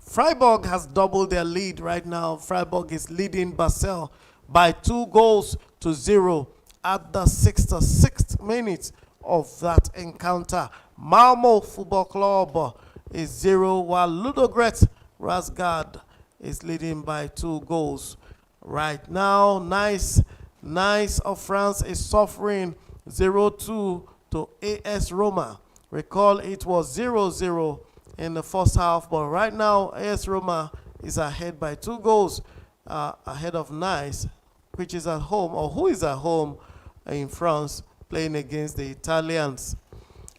Freiburg has doubled their lead right now. Freiburg is leading Basel by 2-0 at the 66th minute of that encounter. Malmo Football Club is 0, while Ludogorets Razgrad is leading by 2 goals. Right now, Nice of France is suffering 0-2 to AS Roma. Recall it was 0-0 in the first half, but right now AS Roma is ahead by 2 goals ahead of Nice, which is at home, or who is at home in France, playing against the Italians.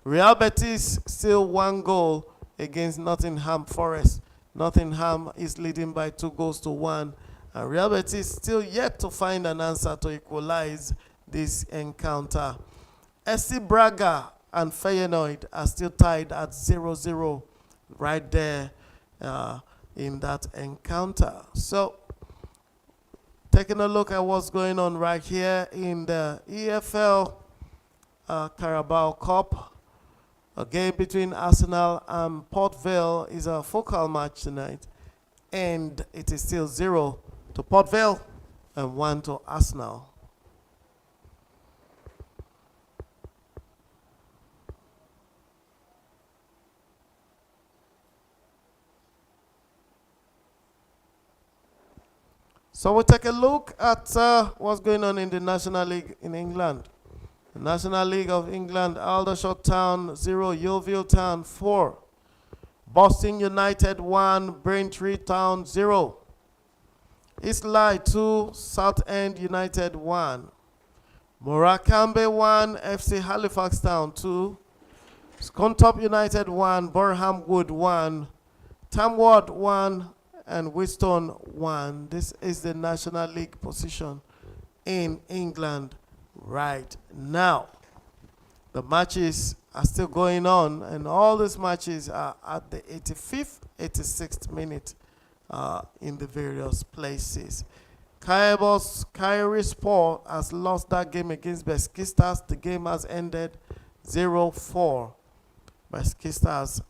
Real Betis still 1 goal against Nottingham Forest. Nottingham is leading by 2-1. And Real Betis still yet to find an answer to equalize this encounter. SC Braga and Feyenoord are still tied at 0-0 right there in that encounter. So, taking a look at what's going on right here in the EFL Carabao Cup. A game between Arsenal and Port Vale is a focal match tonight, and it is still 0 to Port Vale and 1 to Arsenal. So we'll take a look at what's going on in the National League in England. The National League of England, Aldershot Town 0, Yeovil Town 4. Boston United 1, Braintree Town 0. Islay 2, Southend United 1. Morecambe 1, FC Halifax Town 2. Scunthorpe United 1, Boreham Wood 1. Tamworth 1, and Whiston 1. This is the National League position in England right now. The matches are still going on, and all these matches are at the 85th, 86th minute in the various places. Kairi Sport has lost that game against Besiktas. The game has ended 0-4. Besiktas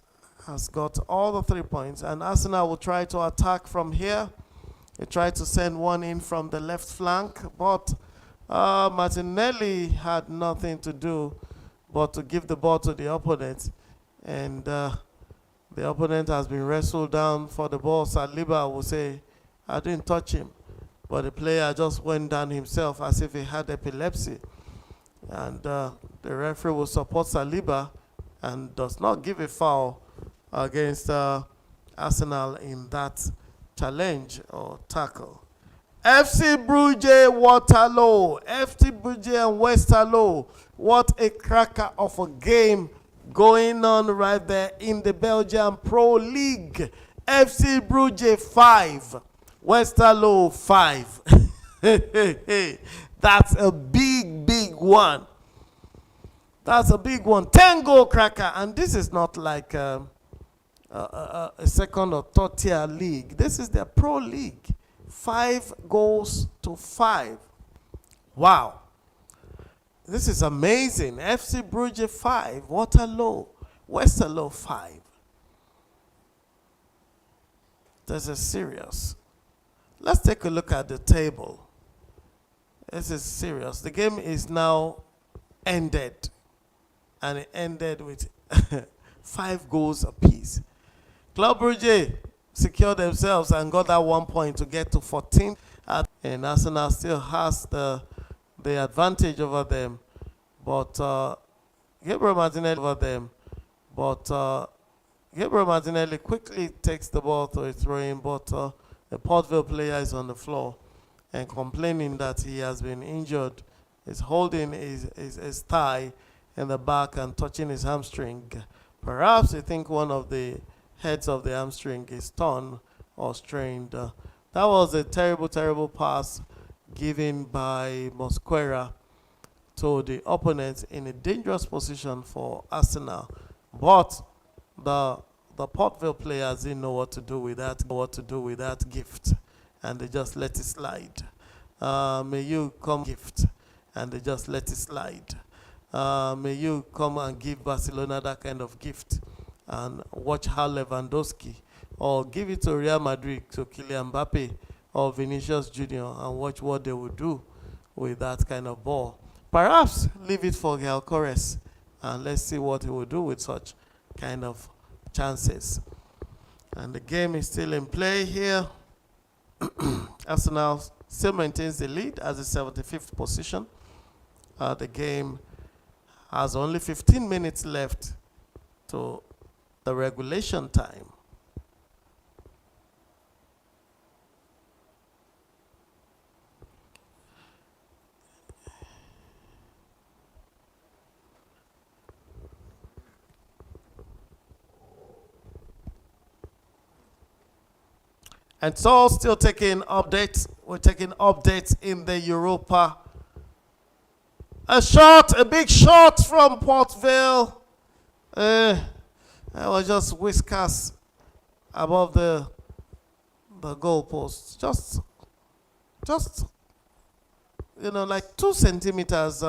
has got all the 3 points, and Arsenal will try to attack from here. They try to send one in from the left flank, but Martinelli had nothing to do but to give the ball to the opponent, and the opponent has been wrestled down for the ball. Saliba will say, I didn't touch him, but the player just went down himself as if he had epilepsy, and the referee will support Saliba and does not give a foul against Arsenal in that challenge or tackle. FC Bruges, Waterloo. FC Bruges and Westerlo. What a cracker of a game going on right there in the Belgian Pro League. FC Bruges 5, Westerlo 5. That's a big one. That's a big one. 10-goal cracker. And this is not like a second or third tier league. This is their pro league. 5 goals to 5. Wow. This is amazing. FC Bruges 5, Westerlo 5. This is serious. Let's take a look at the table. This is serious. The game is now ended, and it ended with 5 goals apiece. Club Brugge secured themselves and got that 1 point to get to 14th, and Arsenal still has the advantage over them, but Gabriel Martinelli quickly takes the ball to a throw-in, but the Port Vale player is on the floor and complaining that he has been injured. He's holding his thigh in the back and touching his hamstring. Perhaps I think one of the heads of the hamstring is torn or strained. That was a terrible pass given by Mosquera to the opponent in a dangerous position for Arsenal. But the Port Vale players didn't know what to do with that gift, and they just let it slide. May you come gift, and they just let it slide. May you come and give Barcelona that kind of gift, and watch how Lewandowski, or give it to Real Madrid, to Kylian Mbappe or Vinicius Junior, and watch what they will do with that kind of ball. Perhaps leave it for Gyökeres, and let's see what he will do with such kind of chances. And the game is still in play here. Arsenal still maintains the lead as the 75th position. The game has only 15 minutes left to the regulation time. And so, still taking updates. We're taking updates in the Europa A shot, a big shot from Port Vale. That was just whiskers above the goalpost. Just like 2 centimeters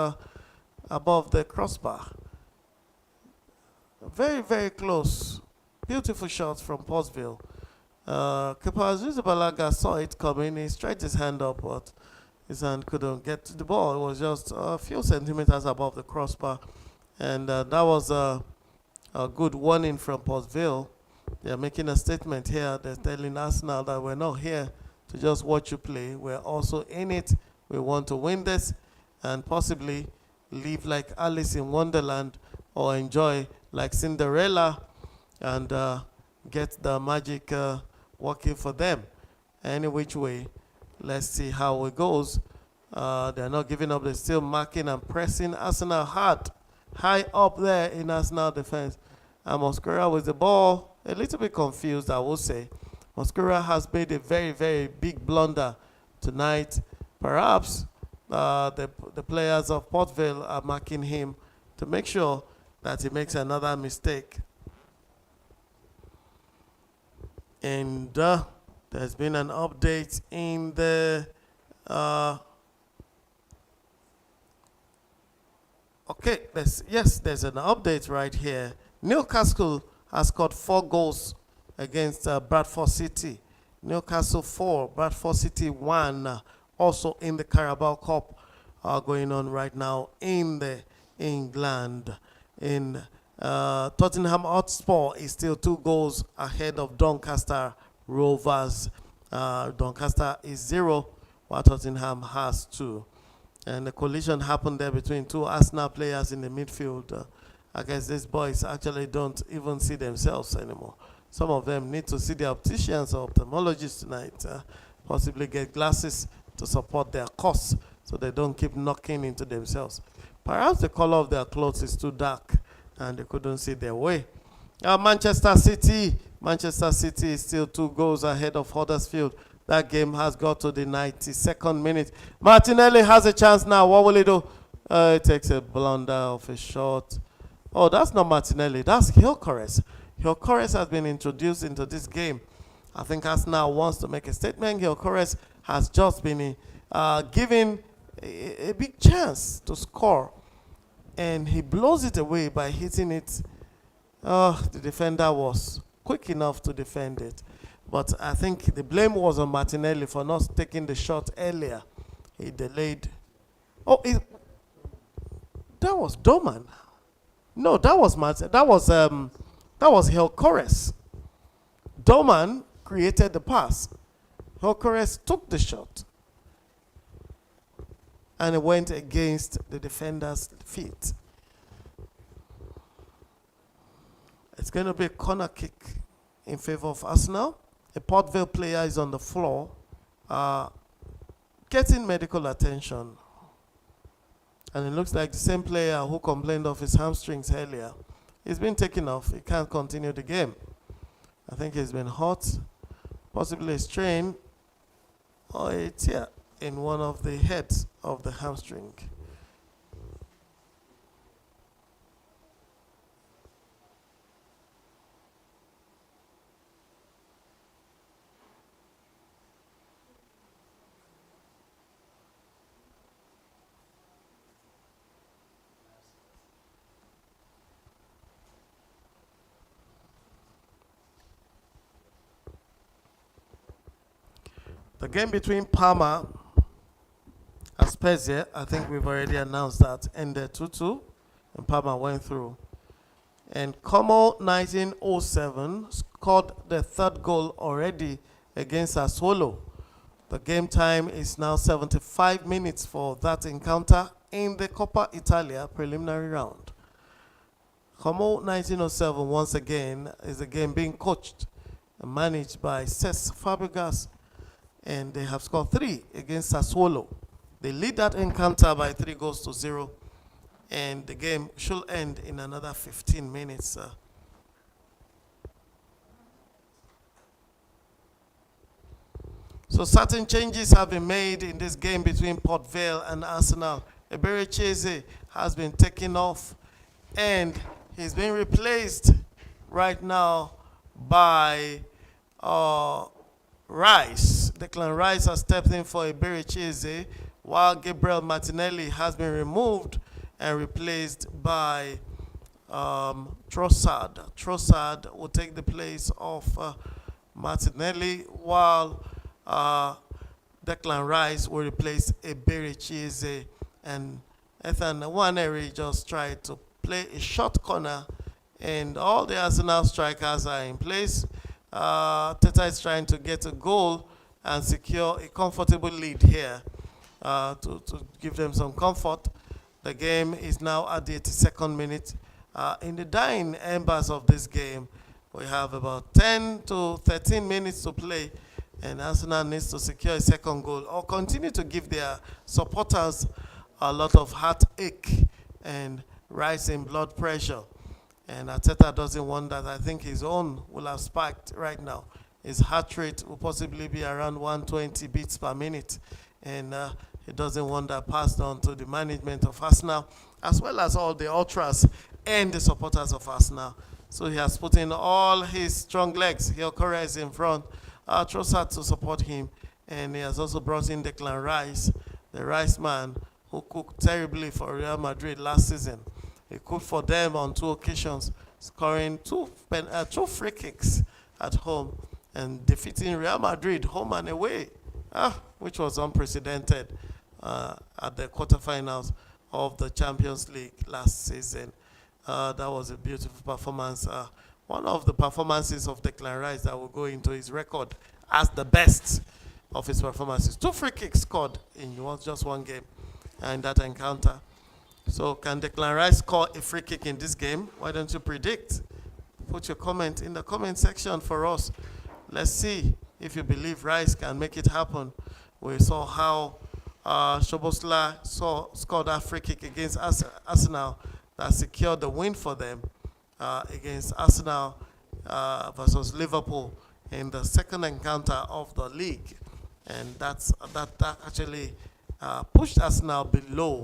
above the crossbar. Very, very close. Beautiful shots from Portsville. Keeper Azuzi Balaga saw it coming. He stretched his hand up, but his hand couldn't get to the ball. It was just a few centimeters above the crossbar. And that was a good warning from Portsville. They're making a statement here. They're telling us now that we're not here to just watch you play. We're also in it. We want to win this and possibly live like Alice in Wonderland or enjoy like Cinderella and get the magic working for them. Any which way, let's see how it goes. They're not giving up. They're still marking and pressing Arsenal hard, high up there in Arsenal defense. And Mosquera with the ball, a little bit confused, I will say. Mosquera has made a very, very big blunder tonight. Perhaps the players of Port Vale are marking him to make sure that he makes another mistake. And there's been an update in the okay, there's an update right here. Newcastle has scored 4 goals against Bradford City. Newcastle 4, Bradford City 1. Also in the Carabao Cup going on right now in the England. In Tottenham Hotspur is still 2 goals ahead of Doncaster Rovers. Doncaster is 0, while Tottenham has 2. And the collision happened there between 2 Arsenal players in the midfield. I guess these boys actually don't even see themselves anymore. Some of them need to see the opticians or ophthalmologists tonight, possibly get glasses to support their costs so they don't keep knocking into themselves. Perhaps the color of their clothes is too dark and they couldn't see their way. Manchester City is still 2 goals ahead of Huddersfield. That game has got to the 92nd minute. Martinelli has a chance now. What will he do? He takes a blunder of a shot. Oh, that's not Martinelli. That's Gyökeres. Gyökeres has been introduced into this game. I think Arsenal wants to make a statement. Gyökeres has just been given a big chance to score. And he blows it away by hitting it. The defender was quick enough to defend it. But I think the blame was on Martinelli for not taking the shot earlier. He delayed. Oh, that was Doman. No, that was Gyökeres. Doman created the pass. Gyökeres took the shot. And it went against the defender's feet. It's going to be a corner kick in favor of Arsenal. A Port Vale player is on the floor getting medical attention. And it looks like the same player who complained of his hamstrings earlier. He's been taken off. He can't continue the game. I think he's been hurt, possibly a strain or a tear in one of the heads of the hamstring. The game between Parma and Spezia, I think we've already announced that, ended 2-2, and Parma went through. And Como 1907 scored the 3rd goal already against Sassuolo. The game time is now 75 minutes for that encounter in the Coppa Italia preliminary round. Como 1907, once again, is a game being coached and managed by Cesc Fabregas, and they have scored 3 against Sassuolo. They lead that encounter by 3-0, and the game should end in another 15 minutes. So certain changes have been made in this game between Port Vale and Arsenal. Eberecheze has been taken off, and he's being replaced right now by uh, Rice. Declan Rice has stepped in for Eberecheze, while Gabriel Martinelli has been removed and replaced by Trossard. Trossard will take the place of Martinelli, while Declan Rice will replace Eberecheze, and Ethan Nwaneri just tried to play a short corner, and all the Arsenal strikers are in place. Teta is trying to get a goal and secure a comfortable lead here to give them some comfort. The game is now at the 82nd minute. In the dying embers of this game, we have about 10 to 13 minutes to play, and Arsenal needs to secure a second goal or continue to give their supporters a lot of heartache and rising blood pressure. And Arteta doesn't want that. I think his own will have spiked right now. His heart rate will possibly be around 120 beats per minute. And he doesn't want that passed on to the management of Arsenal, as well as all the ultras and the supporters of Arsenal. So he has put in all his strong legs. Hyokora is in front. Trossard to support him. And he has also brought in Declan Rice, the Rice man, who cooked terribly for Real Madrid last season. He cooked for them on 2 occasions, scoring two free kicks at home and defeating Real Madrid home and away, which was unprecedented at the quarterfinals of the Champions League last season. That was a beautiful performance. One of the performances of Declan Rice that will go into his record as the best of his performances. 2 free kicks scored in just one game in that encounter. So can Declan Rice score a free kick in this game? Why don't you predict? Put your comment in the comment section for us. Let's see if you believe Rice can make it happen. We saw how Szoboszlai scored that free kick against Arsenal that secured the win for them against Arsenal versus Liverpool in the second encounter of the league. And that actually pushed Arsenal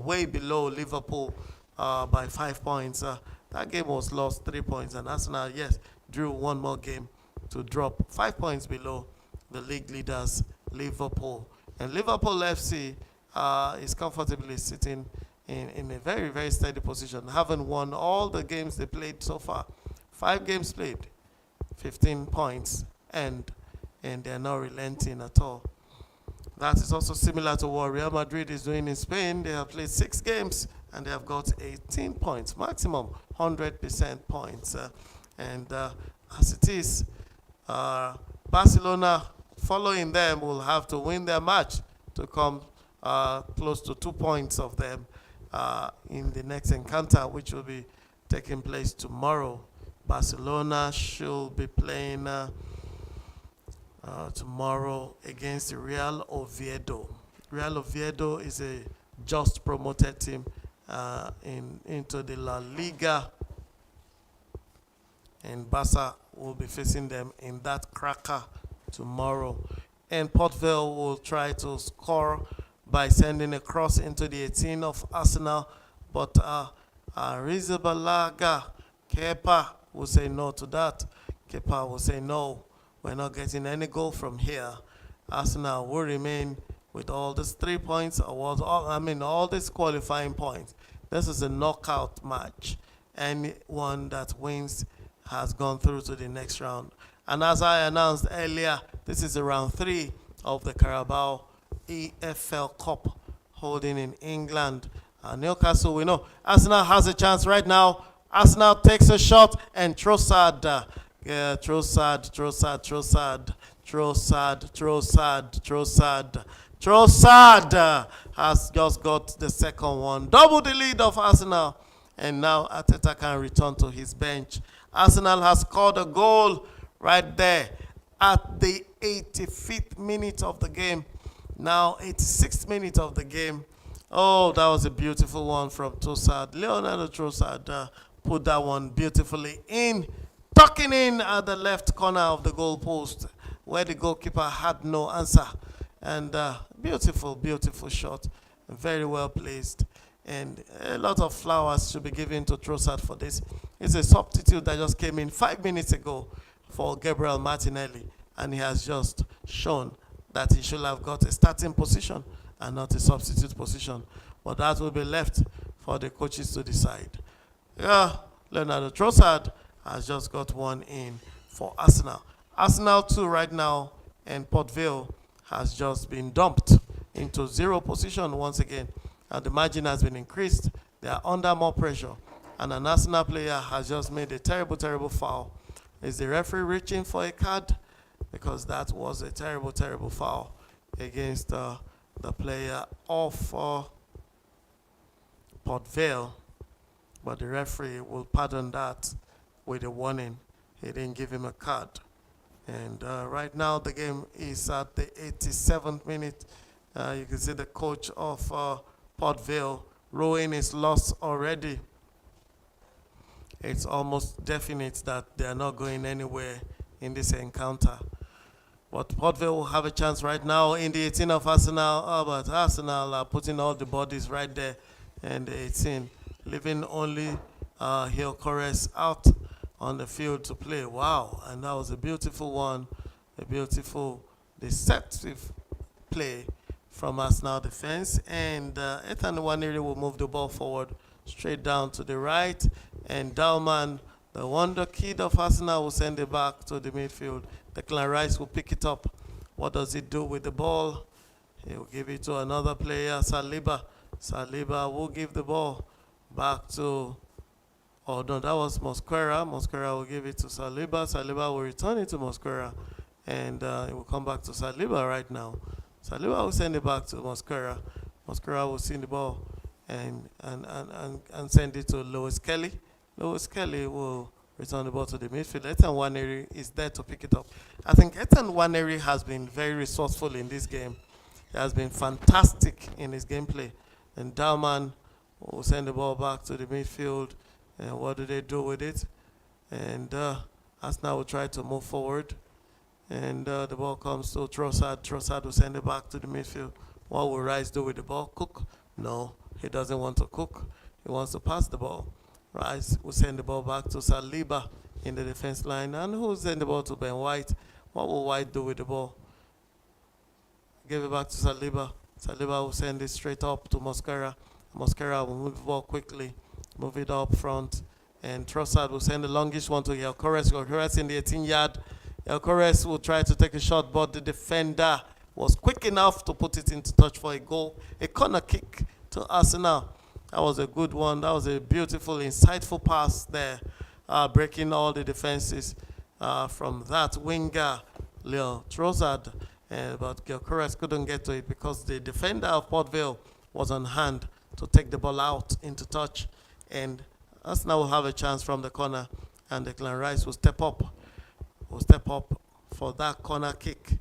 way below Liverpool by 5 points. That game was lost 3 points, and Arsenal, yes, drew one more game to drop 5 points below the league leaders, Liverpool. And Liverpool FC is comfortably sitting in a very, very steady position, having won all the games they played so far. 5 games played, 15 points, and they're not relenting at all. That is also similar to what Real Madrid is doing in Spain. They have played 6 games and they have got 18 points, maximum 100% points. As it is, Barcelona, following them, will have to win their match to come close to 2 points of them in the next encounter, which will be taking place tomorrow. Barcelona should be playing tomorrow against Real Oviedo. Real Oviedo is a just promoted team into the La Liga, and Barca will be facing them in that cracker tomorrow. And Port Vale will try to score by sending a cross into the 18 of Arsenal, but Arrizabalaga Kepa will say no to that. Kepa will say no. We're not getting any goal from here. Arsenal will remain with all these 3 points, all these qualifying points. This is a knockout match. Anyone that wins has gone through to the next round. And as I announced earlier, this is round 3 of the Carabao EFL Cup holding in England. Newcastle, we know Arsenal has a chance right now. Arsenal takes a shot, and Trossard has just got the second one. Double the lead of Arsenal, and now Arteta can return to his bench. Arsenal has scored a goal right there at the 85th minute of the game. Now 86th minute of the game. Oh, that was a beautiful one from Trossard. Leonardo Trossard put that one beautifully in, tucking in at the left corner of the goal post where the goalkeeper had no answer. And beautiful, beautiful shot. Very well placed. And a lot of flowers should be given to Trossard for this. It's a substitute that just came in 5 minutes ago for Gabriel Martinelli, and he has just shown that he should have got a starting position and not a substitute position. But that will be left for the coaches to decide. Yeah, Leonardo Trossard has just got one in for Arsenal. Arsenal 2 right now, and Port Vale has just been dumped into 0 position once again. And the margin has been increased. They are under more pressure. And an Arsenal player has just made a terrible, terrible foul. Is the referee reaching for a card? Because that was a terrible, terrible foul against the player of Port Vale. But the referee will pardon that with a warning. He didn't give him a card. And right now the game is at the 87th minute. You can see the coach of Port Vale rowing is lost already. It's almost definite that they are not going anywhere in this encounter. But Port Vale will have a chance right now in the 18 of Arsenal. Oh, but Arsenal are putting all the bodies right there in the 18, leaving only Hill Corres out on the field to play. Wow, and that was a beautiful one, a beautiful deceptive play from Arsenal defense. And Ethan Nwaneri will move the ball forward straight down to the right, and Dalman, the wonder kid of Arsenal, will send it back to the midfield. Declan Rice will pick it up. What does he do with the ball? He will give it to another player, Saliba. Saliba will give the ball back to, oh no, that was Mosquera. Mosquera will give it to Saliba. Saliba will return it to Mosquera, and it will come back to Saliba right now. Saliba will send it back to Mosquera. Mosquera will see the ball and send it to Lewis Kelly. Lewis Kelly will return the ball to the midfield. Ethan Nwaneri is there to pick it up. I think Ethan Nwaneri has been very resourceful in this game. He has been fantastic in his gameplay. And Dalman will send the ball back to the midfield. And what do they do with it? And Arsenal will try to move forward. And the ball comes to Trossard. Trossard will send it back to the midfield. What will Rice do with the ball? Cook? No, he doesn't want to cook. He wants to pass the ball. Rice will send the ball back to Saliba in the defense line. And who will send the ball to Ben White? What will White do with the ball? Give it back to Saliba. Saliba will send it straight up to Mosquera. Mosquera will move the ball quickly, move it up front. And Trossard will send the longest one to Yelkores. Yelkores in the 18-yard. Yelkores will try to take a shot, but the defender was quick enough to put it into touch for a goal. A corner kick to Arsenal. That was a good one. That was a beautiful, insightful pass there, breaking all the defenses from that winger, Leo Trossard. But Gyökeres couldn't get to it because the defender of Port Vale was on hand to take the ball out into touch. And Arsenal will have a chance from the corner, and Declan Rice will step up for that corner kick.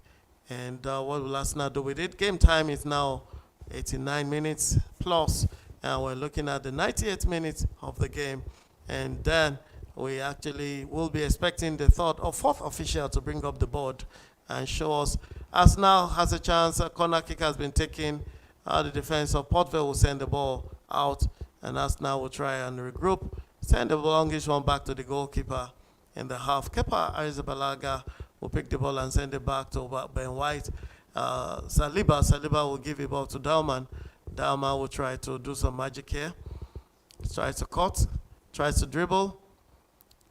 And what will Arsenal do with it? Game time is now 89 minutes plus. And we're looking at the 98th minute of the game. And then we actually will be expecting the third or fourth official to bring up the board and show us. Arsenal has a chance. A corner kick has been taken. The defense of Port Vale will send the ball out. And Arsenal will try and regroup. Send the longish one back to the goalkeeper in the half. Kepa Arrizabalaga will pick the ball and send it back to Ben White. Saliba will give it ball to Dalman. Dalman will try to do some magic here. Tries to cut, tries to dribble.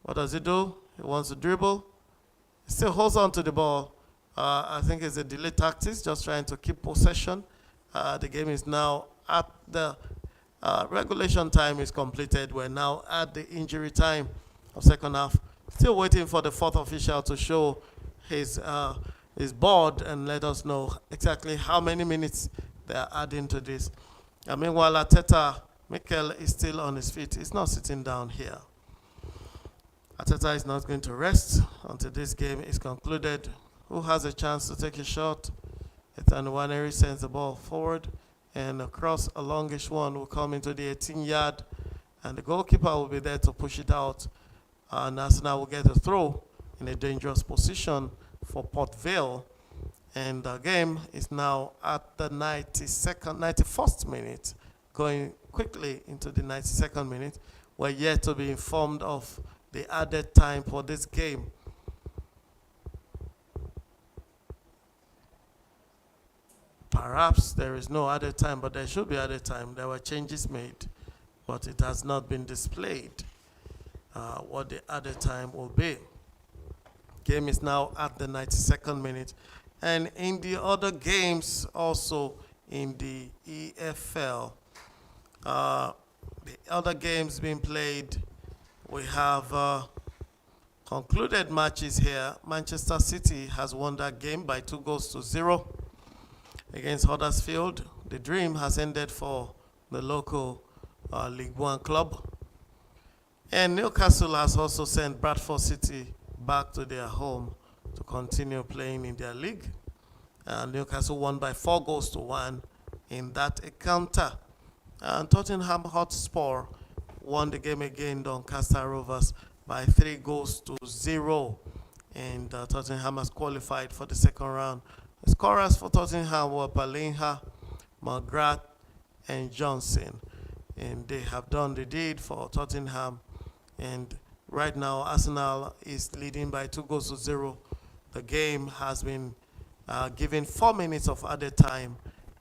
What does he do? He wants to dribble. He still holds on to the ball. I think it's a delay tactics, just trying to keep possession. The game is now at the regulation time is completed. We're now at the injury time of second half. Still waiting for the fourth official to show his board and let us know exactly how many minutes they are adding to this. Meanwhile, Arteta, Mikel is still on his feet. He's not sitting down here. Arteta is not going to rest until this game is concluded. Who has a chance to take a shot? Ethan Nwaneri sends the ball forward, and across a longish one will come into the 18-yard, and the goalkeeper will be there to push it out. And Arsenal will get a throw in a dangerous position for Port Vale. And the game is now at the 91st minute, going quickly into the 92nd minute. We're yet to be informed of the added time for this game. Perhaps there is no added time, but there should be added time. There were changes made, but it has not been displayed what the added time will be. Game is now at the 92nd minute. And in the other games, also in the EFL, the other games being played, we have concluded matches here. Manchester City has won that game by 2-0 against Huddersfield. The dream has ended for the local League One club. And Newcastle has also sent Bradford City back to their home to continue playing in their league. Newcastle won by 4-1 in that encounter. And Tottenham Hotspur won the game against Doncaster Rovers by 3-0. And Tottenham has qualified for the second round. The scorers for Tottenham were Palinha, McGrath, and Johnson. And they have done the deed for Tottenham. And right now, Arsenal is leading by 2-0. The game has been given 4 minutes of added time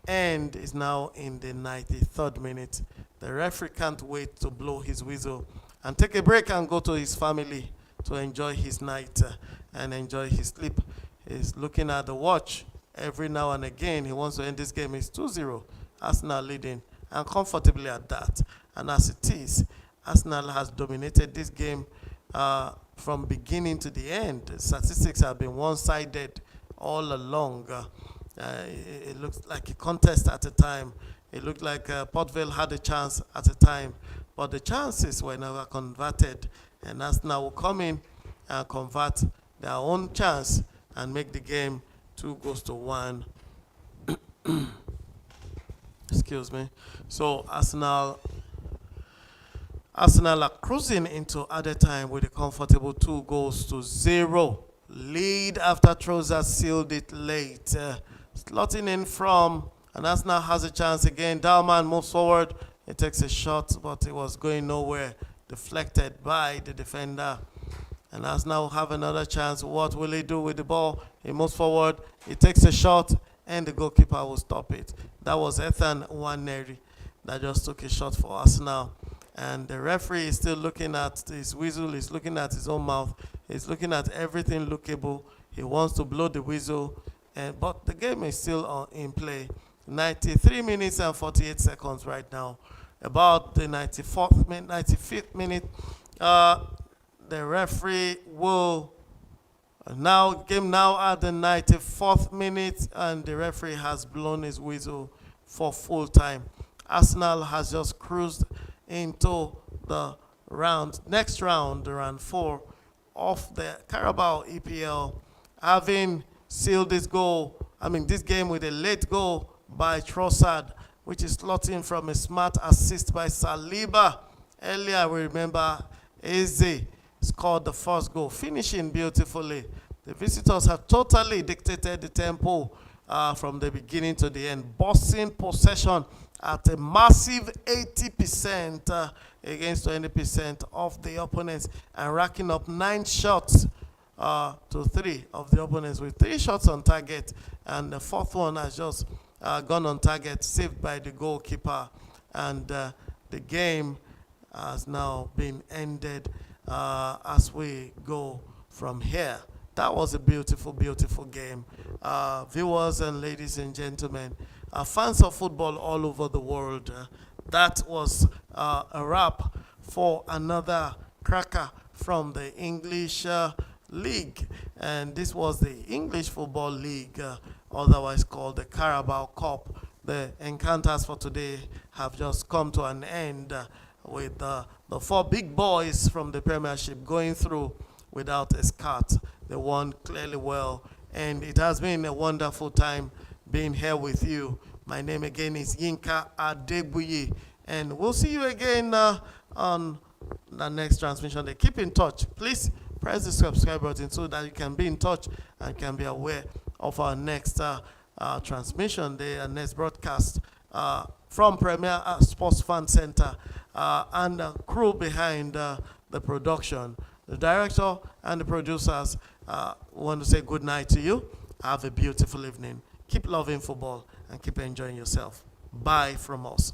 and is now in the 93rd minute. The referee can't wait to blow his whistle and take a break and go to his family to enjoy his night and enjoy his sleep. He's looking at the watch every now and again. He wants to end this game. It's 2-0. Arsenal leading, and comfortably at that. And as it is, Arsenal has dominated this game from beginning to the end. The statistics have been one-sided all along. It looks like a contest at a time. It looked like Port Vale had a chance at a time, but the chances were never converted. And Arsenal will come in and convert their own chance and make the game 2-1. Excuse me. So Arsenal are cruising into added time with a comfortable 2-0 lead after Troza sealed it late. Slotting in from, and Arsenal has a chance again. Dalman moves forward. He takes a shot, but it was going nowhere. Deflected by the defender. And Arsenal will have another chance. What will he do with the ball? He moves forward. He takes a shot, and the goalkeeper will stop it. That was Ethan Nwaneri that just took a shot for Arsenal. And the referee is still looking at his whistle. He's looking at his own mouth. He's looking at everything lookable. He wants to blow the whistle. But the game is still in play. 93 minutes and 48 seconds right now. About the 95th minute, the referee will game now at the 94th minute, and the referee has blown his whistle for full time. Arsenal has just cruised into the next round, the round 4 of the Carabao EPL, having sealed this game with a late goal by Trossard, which is slotting from a smart assist by Saliba. Earlier, we remember Eze scored the first goal, finishing beautifully. The visitors have totally dictated the tempo from the beginning to the end, bossing possession at a massive 80% against 20% of the opponents, and racking up 9 shots to 3 of the opponents, with 3 shots on target, and the 4th one has just gone on target, saved by the goalkeeper, and the game has now been ended as we go from here. That was a beautiful, beautiful game. Viewers and ladies and gentlemen, fans of football all over the world, that was a wrap for another cracker from the English League. And this was the English Football League, otherwise called the Carabao Cup. The encounters for today have just come to an end with the 4 big boys from the Premiership going through without a scat. They won clearly well, and it has been a wonderful time being here with you. My name again is Yinka Adebuyi, and we'll see you again on the next transmission. Keep in touch. Please press the subscribe button so that you can be in touch and can be aware of our next transmission day and next broadcast. from Premier Sports Fan Center and the crew behind the production, the director and the producers, want to say good night to you. Have a beautiful evening. Keep loving football and keep enjoying yourself. Bye from us.